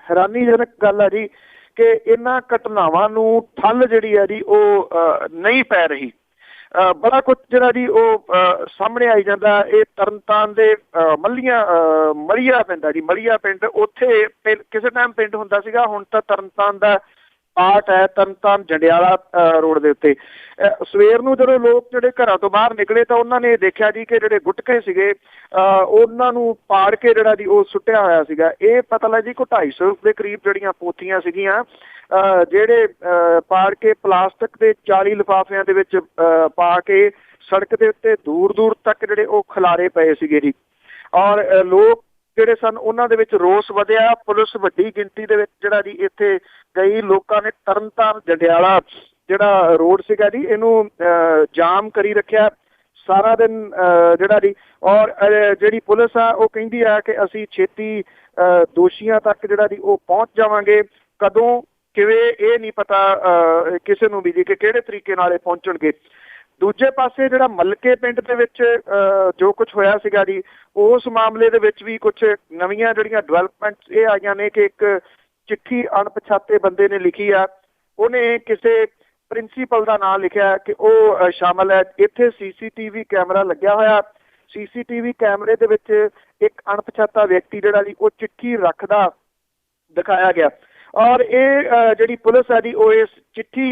[SPEAKER 2] ਹੈਰਾਨੀਜਨਕ ਗੱਲ ਹੈ ਜੀ ਕਿ ਇਹਨਾਂ ਘਟਨਾਵਾਂ ਨੂੰ ਠੱਲ ਜਿਹੜੀ ਹੈ ਜੀ ਉਹ ਨਹੀਂ ਪੈ ਰਹੀ। ਬੜਾ ਕੁਝ ਜਿਹੜਾ ਜੀ ਉਹ ਸਾਹਮਣੇ ਆਈ ਜਾਂਦਾ। ਇਹ ਤਰਨਤਾਰਨ ਦੇ ਮਲੀਆ ਪਿੰਡ ਆ ਜੀ, ਮਲੀਆ ਪਿੰਡ। ਉੱਥੇ ਕਿਸੇ ਟਾਈਮ ਪਿੰਡ ਹੁੰਦਾ ਸੀਗਾ, ਹੁਣ ਤਾਂ ਤਰਨਤਾਰਨ ਦਾ ਪਾਰਟ ਹੈ। ਤਰਨਤਾਰਨ ਜੰਡਿਆਲਾ ਰੋਡ ਦੇ ਉੱਤੇ ਸਵੇਰ ਨੂੰ ਜਦੋਂ ਲੋਕ ਜਿਹੜੇ ਘਰਾਂ ਤੋਂ ਬਾਹਰ ਨਿਕਲੇ ਤਾਂ ਉਹਨਾਂ ਨੇ ਦੇਖਿਆ ਜੀ ਕਿ ਜਿਹੜੇ ਗੁਟਕੇ ਸੀਗੇ ਉਹਨਾਂ ਨੂੰ ਪਾੜ ਕੇ ਜਿਹੜਾ ਜੀ ਉਹ ਸੁੱਟਿਆ ਹੋਇਆ ਸੀਗਾ। ਇਹ ਪਤਾ ਲੱਗਾ ਜੀ ਕੋਈ 250 ਦੇ ਕਰੀਬ ਜਿਹੜੀਆਂ ਪੋਥੀਆਂ ਸੀਗੀਆਂ ਜਿਹੜੇ ਪਾੜ ਕੇ ਪਲਾਸਟਿਕ ਦੇ 40 ਲਿਫਾਫਿਆਂ ਦੇ ਵਿੱਚ ਪਾ ਕੇ ਸੜਕ ਦੇ ਉੱਤੇ ਦੂਰ ਦੂਰ ਤੱਕ ਜਿਹੜੇ ਉਹ ਖਿਲਾਰੇ ਪਏ ਸੀਗੇ ਜੀ। ਔਰ ਲੋਕ ਜਿਹੜੇ ਸਨ ਉਹਨਾਂ ਦੇ ਵਿੱਚ ਰੋਸ ਵਧਿਆ। ਪੁਲਿਸ ਵੱਡੀ ਗਿਣਤੀ ਦੇ ਵਿੱਚ ਜਿਹੜਾ ਜੀ ਇੱਥੇ ਗਈ। ਲੋਕਾਂ ਨੇ ਤਰਨਤਾਰਨ ਜੰਡਿਆਲਾ ਜਿਹੜਾ ਰੋਡ ਸੀਗਾ ਜੀ ਇਹਨੂੰ ਜਾਮ ਕਰੀ ਰੱਖਿਆ ਸਾਰਾ ਦਿਨ ਜਿਹੜਾ ਜੀ। ਔਰ ਜਿਹੜੀ ਪੁਲਿਸ ਆ ਉਹ ਕਹਿੰਦੀ ਆ ਕਿ ਅਸੀਂ ਛੇਤੀ ਦੋਸ਼ੀਆਂ ਤੱਕ ਜਿਹੜਾ ਜੀ ਉਹ ਪਹੁੰਚ ਜਾਵਾਂਗੇ। ਕਦੋਂ ਕਿਵੇਂ ਇਹ ਨਹੀਂ ਪਤਾ ਕਿਸੇ ਨੂੰ ਵੀ ਜੀ ਕਿ ਕਿਹੜੇ ਤਰੀਕੇ ਨਾਲ ਇਹ ਪਹੁੰਚਣਗੇ। ਦੂਜੇ ਪਾਸੇ ਜਿਹੜਾ ਮਲਕੇ ਪਿੰਡ ਦੇ ਵਿੱਚ ਜੋ ਕੁਝ ਹੋਇਆ ਸੀਗਾ ਜੀ ਉਸ ਮਾਮਲੇ ਦੇ ਵਿੱਚ ਵੀ ਕੁਝ ਨਵੀਆਂ ਜਿਹੜੀਆਂ ਡਿਵੈਲਪਮੈਂਟਸ ਇਹ ਆਈਆਂ ਨੇ ਕਿ ਇੱਕ ਚਿੱਠੀ ਅਣਪਛਾਤੇ ਬੰਦੇ ਨੇ ਲਿਖੀ ਆ। ਉਹਨੇ ਕਿਸੇ ਪ੍ਰਿੰਸੀਪਲ ਦਾ ਨਾਂ ਲਿਖਿਆ ਕਿ ਉਹ ਸ਼ਾਮਲ ਹੈ। ਇੱਥੇ CCTV ਕੈਮਰਾ ਲੱਗਿਆ ਹੋਇਆ। CCTV ਕੈਮਰੇ ਦੇ ਵਿੱਚ ਇੱਕ ਅਣਪਛਾਤਾ ਵਿਅਕਤੀ ਜਿਹੜਾ ਜੀ ਉਹ ਚਿੱਠੀ ਰੱਖਦਾ ਦਿਖਾਇਆ ਗਿਆ। ਔਰ ਇਹ ਜਿਹੜੀ ਪੁਲਿਸ ਹੈ ਜੀ ਉਹ ਇਸ ਚਿੱਠੀ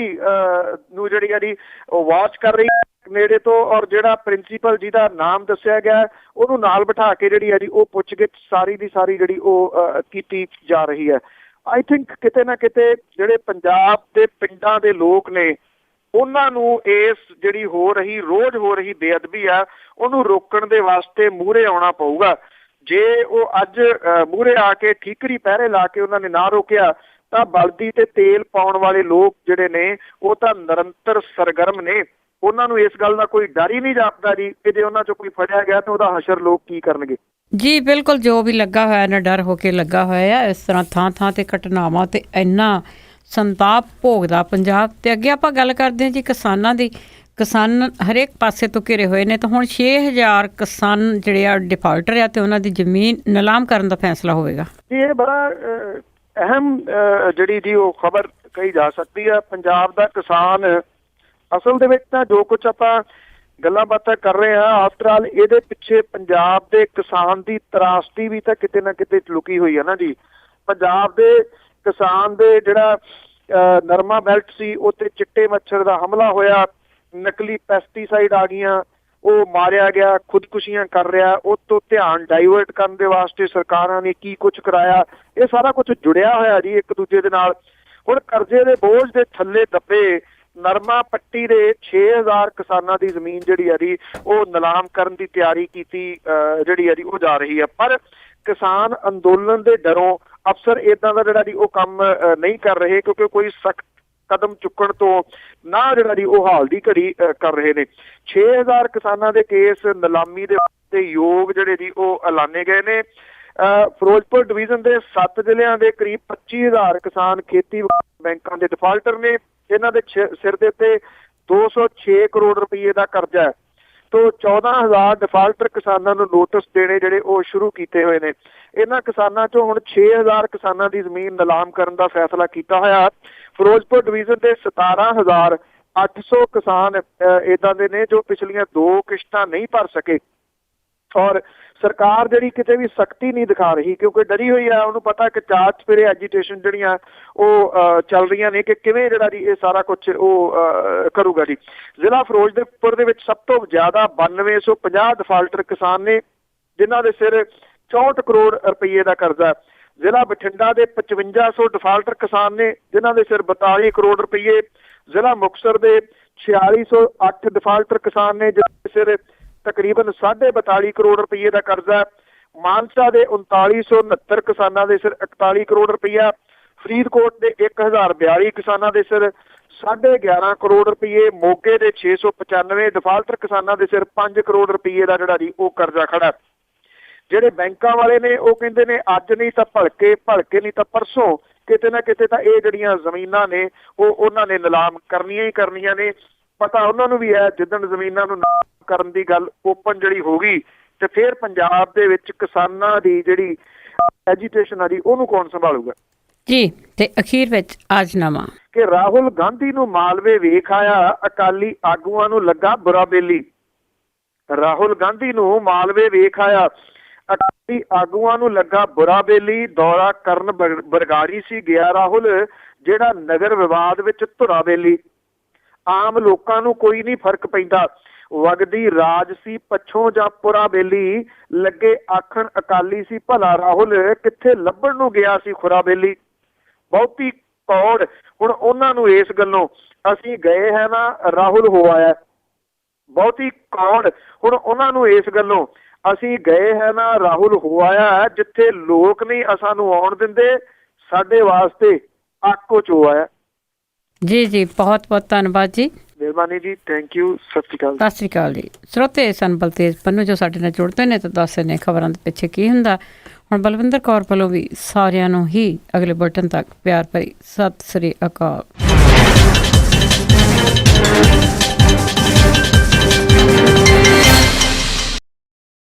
[SPEAKER 2] ਨੂੰ ਜਿਹੜੀ ਹੈ ਜੀ ਉਹ ਵਾਚ ਕਰ ਰਹੀ ਨੇੜੇ ਤੋਂ। ਔਰ ਜਿਹੜਾ ਪ੍ਰਿੰਸੀਪਲ ਜਿਹਦਾ ਨਾਮ ਦੱਸਿਆ ਗਿਆ ਉਹਨੂੰ ਨਾਲ ਬਿਠਾ ਕੇ ਜਿਹੜੀ ਹੈ ਜੀ ਉਹ ਪੁੱਛਗਿੱਛ ਸਾਰੀ ਦੀ ਸਾਰੀ ਜਿਹੜੀ ਉਹ ਕੀਤੀ ਜਾ ਰਹੀ ਹੈ। ਆਈ ਥਿੰਕ ਕਿਤੇ ਨਾ ਕਿਤੇ ਜਿਹੜੇ ਪੰਜਾਬ ਦੇ ਪਿੰਡਾਂ ਦੇ ਲੋਕ ਨੇ ਉਹਨਾਂ ਨੂੰ ਇਸ ਜਿਹੜੀ ਰੋਜ਼ ਹੋ ਰਹੀ ਬੇਅਦਬੀ ਆ ਉਹਨੂੰ ਰੋਕਣ ਦੇ ਵਾਸਤੇ ਮੂਹਰੇ ਆਉਣਾ ਪਊਗਾ। ਜੇ ਉਹ ਅੱਜ ਮੂਹਰੇ ਆ ਕੇ ਠੀਕਰੀ ਪਹਿਰੇ ਲਾ ਕੇ ਉਹਨਾਂ ਨੇ ਨਾ ਰੋਕਿਆ ਤਾਂ ਬਲਦੀ ਤੇ ਤੇਲ ਪਾਉਣ ਵਾਲੇ ਲੋਕ ਜਿਹੜੇ ਨੇ ਉਹ ਤਾਂ ਨਿਰੰਤਰ ਸਰਗਰਮ ਨੇ। ਉਹਨਾਂ ਨੂੰ ਇਸ ਗੱਲ ਦਾ ਕੋਈ ਡਰ ਹੀ ਨਹੀਂ ਜਾਪਦਾ ਜੀ ਕਿ ਜੇ ਉਹਨਾਂ ਚੋਂ ਕੋਈ ਫੜਿਆ ਗਿਆ ਤਾਂ ਉਹਦਾ ਹਸ਼ਰ ਲੋਕ ਕੀ ਕਰਨਗੇ।
[SPEAKER 1] ਜੀ ਬਿਲਕੁਲ, ਜੋ ਵੀ ਲੱਗਾ ਹੋਇਆ ਨਾ ਡਰ ਹੋ ਕੇ ਲੱਗਾ ਹੋਇਆ। ਇਸ ਤਰ੍ਹਾਂ ਥਾਂ ਥਾਂ ਤੇ ਘਟਨਾਵਾਂ ਤੇ ਇੰਨਾ ਸੰਤਾਪ ਭੋਗਦਾ ਪੰਜਾਬ। ਤੇ ਅੱਗੇ ਆਪਾਂ ਗੱਲ ਕਰਦੇ ਹਾਂ ਜੀ ਕਿਸਾਨਾਂ ਦੀ। ਕਿਸਾਨ ਹਰੇਕ ਪਾਸੇ ਤੋਂ ਘਿਰੇ ਹੋਏ ਨੇ ਤਾਂ ਹੁਣ 6000 ਕਿਸਾਨ ਜਿਹੜੇ ਆ ਡਿਫਾਲਟਰ ਆ ਤੇ ਉਹਨਾਂ ਦੀ ਜ਼ਮੀਨ ਨਿਲਾਮ ਕਰਨ ਦਾ ਫੈਸਲਾ ਹੋਵੇਗਾ।
[SPEAKER 2] ਇਹ ਬੜਾ ਅਹਿਮ ਜਿਹੜੀ ਜੀ ਉਹ ਖਬਰ ਕਹੀ ਜਾ ਸਕਦੀ ਹੈ। ਪੰਜਾਬ ਦਾ ਕਿਸਾਨ ਅਸਲ ਦੇ ਵਿੱਚ ਤਾਂ ਜੋ ਕੁਝ ਆਪਾਂ ਗੱਲਾਂ ਬਾਤਾਂ ਕਰ ਰਹੇ ਹਾਂ ਆਫਟਰ ਆਲ ਇਹਦੇ ਪਿੱਛੇ ਪੰਜਾਬ ਦੇ ਕਿਸਾਨ ਦੀ ਤਰਾਸਦੀ ਵੀ ਤਾਂ ਕਿਤੇ ਨਾ ਕਿਤੇ ਲੁਕੀ ਹੋਈ ਹੈ ਨਾ ਜੀ। ਪੰਜਾਬ ਦੇ ਕਿਸਾਨ ਦੇ ਜਿਹੜਾ ਨਰਮਾ ਬੈਲਟ ਸੀ ਉੱਤੇ ਚਿੱਟੇ ਮੱਛਰ ਦਾ ਹਮਲਾ ਹੋਇਆ, ਨਕਲੀ ਪੈਸਟੀਸਾਈਡ ਆ ਗਈਆਂ, ਉਹ ਮਾਰਿਆ ਗਿਆ, ਖੁਦਕੁਸ਼ੀਆਂ ਕਰ ਰਿਹਾ। ਉਹ ਤੋਂ ਧਿਆਨ ਡਾਈਵਰਟ ਕਰਨ ਦੇ ਵਾਸਤੇ ਸਰਕਾਰਾਂ ਨੇ ਕੀ ਕੁਝ ਕਰਾਇਆ। ਇਹ ਸਾਰਾ ਕੁਝ ਜੁੜਿਆ ਹੋਇਆ ਜੀ ਇੱਕ ਦੂਜੇ ਦੇ ਨਾਲ। ਹੁਣ ਕਰਜ਼ੇ ਦੇ ਬੋਝ ਦੇ ਥੱਲੇ ਦੱਬੇ ਨਰਮਾ ਪੱਟੀ ਦੇ 6000 ਕਿਸਾਨਾਂ ਦੀ ਜ਼ਮੀਨ ਜਿਹੜੀ ਹੈ ਜੀ ਉਹ ਨਿਲਾਮ ਕਰਨ ਦੀ ਤਿਆਰੀ ਕੀਤੀ ਜਿਹੜੀ ਹੈ ਜੀ ਉਹ ਜਾ ਰਹੀ ਹੈ। ਪਰ ਕਿਸਾਨ ਅੰਦੋਲਨ ਦੇ ਡਰੋਂ ਅਫਸਰ ਇੱਦਾਂ ਦਾ ਜਿਹੜਾ ਜੀ ਉਹ ਕੰਮ ਨਹੀਂ ਕਰ ਰਹੇ ਕਿਉਂਕਿ ਕੋਈ ਸਖਤ ਕਦਮ ਚੁੱਕਣ ਤੋਂ ਨਾ ਜਿਹੜਾ ਜੀ ਉਹ ਹਾਲ ਦੀ ਘੜੀ ਕਰ ਰਹੇ ਨੇ। 6000 ਕਿਸਾਨਾਂ ਦੇ ਕੇਸ ਨਿਲਾਮੀ ਦੇ ਵਾਸਤੇ ਯੋਗ ਜਿਹੜੇ ਜੀ ਉਹ ਐਲਾਨੇ ਗਏ ਨੇ। ਫਿਰੋਜ਼ਪੁਰ ਡਿਵੀਜ਼ਨ ਦੇ 7 ਜ਼ਿਲ੍ਹਿਆਂ ਦੇ ਕਰੀਬ 25000 ਕਿਸਾਨ ਖੇਤੀ ਬੈਂਕਾਂ ਦੇ ਡਿਫਾਲਟਰ ਨੇ। ਇਹਨਾਂ ਦੇ ਸਿਰ ਦੇ ਉੱਤੇ 206 ਕਰੋੜ ਰੁਪਏ ਦਾ ਕਰਜ਼ਾ ਹੈ। ਤੋਂ 14000 ਡਿਫਾਲਟਰ ਕਿਸਾਨਾਂ ਨੂੰ ਨੋਟਿਸ ਦੇਣੇ ਜਿਹੜੇ ਉਹ ਸ਼ੁਰੂ ਕੀਤੇ ਹੋਏ ਨੇ। ਇਹਨਾਂ ਕਿਸਾਨਾਂ ਚੋਂ ਹੁਣ 6000 ਕਿਸਾਨਾਂ ਦੀ ਜ਼ਮੀਨ ਨਿਲਾਮ ਕਰਨ ਦਾ ਫੈਸਲਾ ਕੀਤਾ ਹੋਇਆ। ਫਿਰੋਜ਼ਪੁਰ ਡਿਵੀਜ਼ਨ ਦੇ 17800 ਕਿਸਾਨ ਏਦਾਂ ਦੇ ਨੇ ਜੋ ਪਿਛਲੀਆਂ 2 ਕਿਸ਼ਤਾਂ ਨਹੀਂ ਭਰ ਸਕੇ। ਔਰ ਸਰਕਾਰ ਜਿਹੜੀ ਕਿਤੇ ਵੀ ਸਖਤੀ ਨਹੀਂ ਦਿਖਾ ਰਹੀ ਕਿਉਂਕਿ ਡਰੀ ਹੋਈ ਆ। ਉਹਨੂੰ ਪਤਾ ਕਿ ਚਾਰ ਚੁਫੇਰੇ ਐਜੀਟੇਸ਼ਨ ਜਿਹੜੀਆਂ ਉਹ ਚੱਲ ਰਹੀਆਂ ਨੇ ਕਿ ਕਿਵੇਂ ਜਿਹੜਾ ਜੀ ਇਹ ਸਾਰਾ ਕੁਝ ਉਹ ਕਰੂਗਾ ਜੀ। ਜ਼ਿਲ੍ਹਾ ਫਿਰੋਜ਼ਪੁਰ ਦੇ ਵਿੱਚ ਸਭ ਤੋਂ ਜ਼ਿਆਦਾ 9250 ਡਿਫਾਲਟਰ ਕਿਸਾਨ ਨੇ ਜਿਨ੍ਹਾਂ ਦੇ ਸਿਰ 64 ਕਰੋੜ ਰੁਪਏ ਦਾ ਕਰਜ਼ਾ। ਜ਼ਿਲ੍ਹਾ ਬਠਿੰਡਾ ਦੇ 5500 ਡਿਫਾਲਟਰ ਕਿਸਾਨ ਨੇ ਜਿਨ੍ਹਾਂ ਦੇ ਸਿਰ 42 ਕਰੋੜ ਰੁਪਏ। ਜ਼ਿਲ੍ਹਾ ਮੁਕਤਸਰ ਦੇ 4608 ਡਿਫਾਲਟਰ ਕਿਸਾਨ ਨੇ ਜਿਨ੍ਹਾਂ ਦੇ ਸਿਰ ਤਕਰੀਬਨ 42.5 ਕਰੋੜ ਰੁਪਏ ਦਾ ਕਰਜ਼ਾ। ਮਾਨਸਾ ਦੇ 3969 ਕਿਸਾਨਾਂ ਦੇ ਸਿਰ 41 ਕਰੋੜ ਰੁਪਇਆ। ਫਰੀਦਕੋਟ ਦੇ 1042 ਕਿਸਾਨਾਂ ਦੇ ਸਿਰ 11.5 ਕਰੋੜ ਰੁਪਏ, ਮੋਗੇ ਦੇ 695, ਡਿਫਾਲਟਰ ਕਿਸਾਨਾਂ ਦੇ ਸਿਰ 5 ਕਰੋੜ ਰੁਪਏ ਦਾ ਜਿਹੜਾ ਜੀ ਉਹ ਕਰਜ਼ਾ ਖੜਾ। ਜਿਹੜੇ ਬੈਂਕਾਂ ਵਾਲੇ ਨੇ ਉਹ ਕਹਿੰਦੇ ਨੇ ਅੱਜ ਨਹੀਂ ਤਾਂ ਭਲਕੇ ਨਹੀਂ ਤਾਂ ਪਰਸੋਂ ਕਿਤੇ ਨਾ ਕਿਤੇ ਤਾਂ ਇਹ ਜਿਹੜੀਆਂ ਜ਼ਮੀਨਾਂ ਨੇ ਉਹ ਉਹਨਾਂ ਨੇ ਨਿਲਾਮ ਕਰਨੀਆਂ ਹੀ ਕਰਨੀਆਂ ਨੇ। ਪਤਾ ਉਹਨਾਂ ਨੂੰ ਵੀ ਹੈ ਜਿੱਦਣ ਜ਼ਮੀਨਾਂ ਨੂੰ ਨਿਲਾਮ ਕਰਨ ਦੀ ਗੱਲ ਓਪਨ ਜਿਹੜੀ ਹੋ ਗਈ ਤੇ ਫਿਰ ਪੰਜਾਬ ਦੇ ਵਿੱਚ ਕਿਸਾਨਾਂ ਦੀ ਜਿਹੜੀ ਐਜੀਟੇਸ਼ਨ ਆ ਜੀ ਉਹਨੂੰ ਕੌਣ ਸੰਭਾਲੂਗਾ
[SPEAKER 1] ਜੀ। ਤੇ ਅਖੀਰ ਵਿੱਚ ਆਜਨਾਮਾ
[SPEAKER 2] ਕਿ ਰਾਹੁਲ ਗਾਂਧੀ ਨੂੰ ਮਾਲਵੇ ਵੇਖ ਆਇਆ, ਅਕਾਲੀ ਆਗੂਆਂ ਨੂੰ ਲੱਗਾ ਬੁਰਾ ਬੇਲੀ। ਰਾਹੁਲ ਗਾਂਧੀ ਨੂੰ ਮਾਲਵੇ ਵੇਖ ਆਇਆ, ਅਕਾਲੀ ਆਗੂਆਂ ਨੂੰ ਲੱਗਾ ਬੁਰਾ ਬੇਲੀ। ਦੌਰਾ ਕਰਨ ਬਰਗਾੜੀ ਸੀ ਗਿਆ ਰਾਹੁਲ, ਜਿਹੜਾ ਨਗਰ ਵਿਵਾਦ ਵਿੱਚ ਧੁਰਾ ਬੇਲੀ। ਆਮ ਲੋਕਾਂ ਨੂੰ ਕੋਈ ਨਹੀਂ ਫਰਕ ਪੈਂਦਾ, ਵਗਦੀ ਰਾਜ ਸੀ ਪੱਛੋਂ ਜਾਂ ਪੁਰਾ ਬੇਲੀ। ਲੱਗੇ ਆਖਣ ਅਕਾਲੀ ਸੀ ਭਲਾ ਰਾਹੁਲ, ਕਿੱਥੇ ਲੱਭਣ ਨੂੰ ਗਿਆ ਸੀ ਖੁਰਾ ਬੇਲੀ। ਬਹੁਤੀ ਕੌੜ ਹੁਣ ਉਹਨਾਂ ਨੂੰ ਇਸ ਗੱਲੋਂ, ਅਸੀਂ ਗਏ ਹੈ ਨਾ ਰਾਹੁਲ ਹੋ ਆਇਆ। ਬਹੁਤੀ ਕੌੜ ਹੁਣ ਉਹਨਾਂ ਨੂੰ ਇਸ ਗੱਲੋਂ, ਅਸੀਂ ਗਏ ਹੈ ਨਾ ਰਾਹੁਲ ਹੋ ਆਇਆ। ਜਿੱਥੇ ਲੋਕ ਨਹੀਂ ਸਾਨੂੰ ਆਉਣ ਦਿੰਦੇ, ਸਾਡੇ ਵਾਸਤੇ ਆਕੋ ਚੋ ਆਇਆ।
[SPEAKER 1] ਜੀ ਜੀ, ਬਹੁਤ ਬਹੁਤ ਧੰਨਵਾਦ ਜੀ,
[SPEAKER 2] ਮਿਹਰਬਾਨੀ ਜੀ, ਥੈਂਕ ਯੂ, ਸਤਿ ਸ਼੍ਰੀ ਅਕਾਲ।
[SPEAKER 1] ਸਤਿ ਸ਼੍ਰੀ ਅਕਾਲ ਜੀ। ਸਰੋਤੇ ਸਨ ਬਲਤੇਜ ਪੰਨੂ ਜੋ ਸਾਡੇ ਨਾਲ ਜੁੜਦੇ ਨੇ ਤੇ ਦੱਸਦੇ ਨੇ ਖਬਰਾਂ ਦੇ ਪਿੱਛੇ ਕੀ ਹੁੰਦਾ। ਹੁਣ ਬਲਵਿੰਦਰ ਕੌਰ ਵੱਲੋਂ ਵੀ ਸਾਰਿਆਂ ਨੂੰ ਹੀ ਅਗਲੇ ਬਟਨ ਤੱਕ ਪਿਆਰ ਭਰੀ ਸਤਿ ਸ੍ਰੀ ਅਕਾਲ।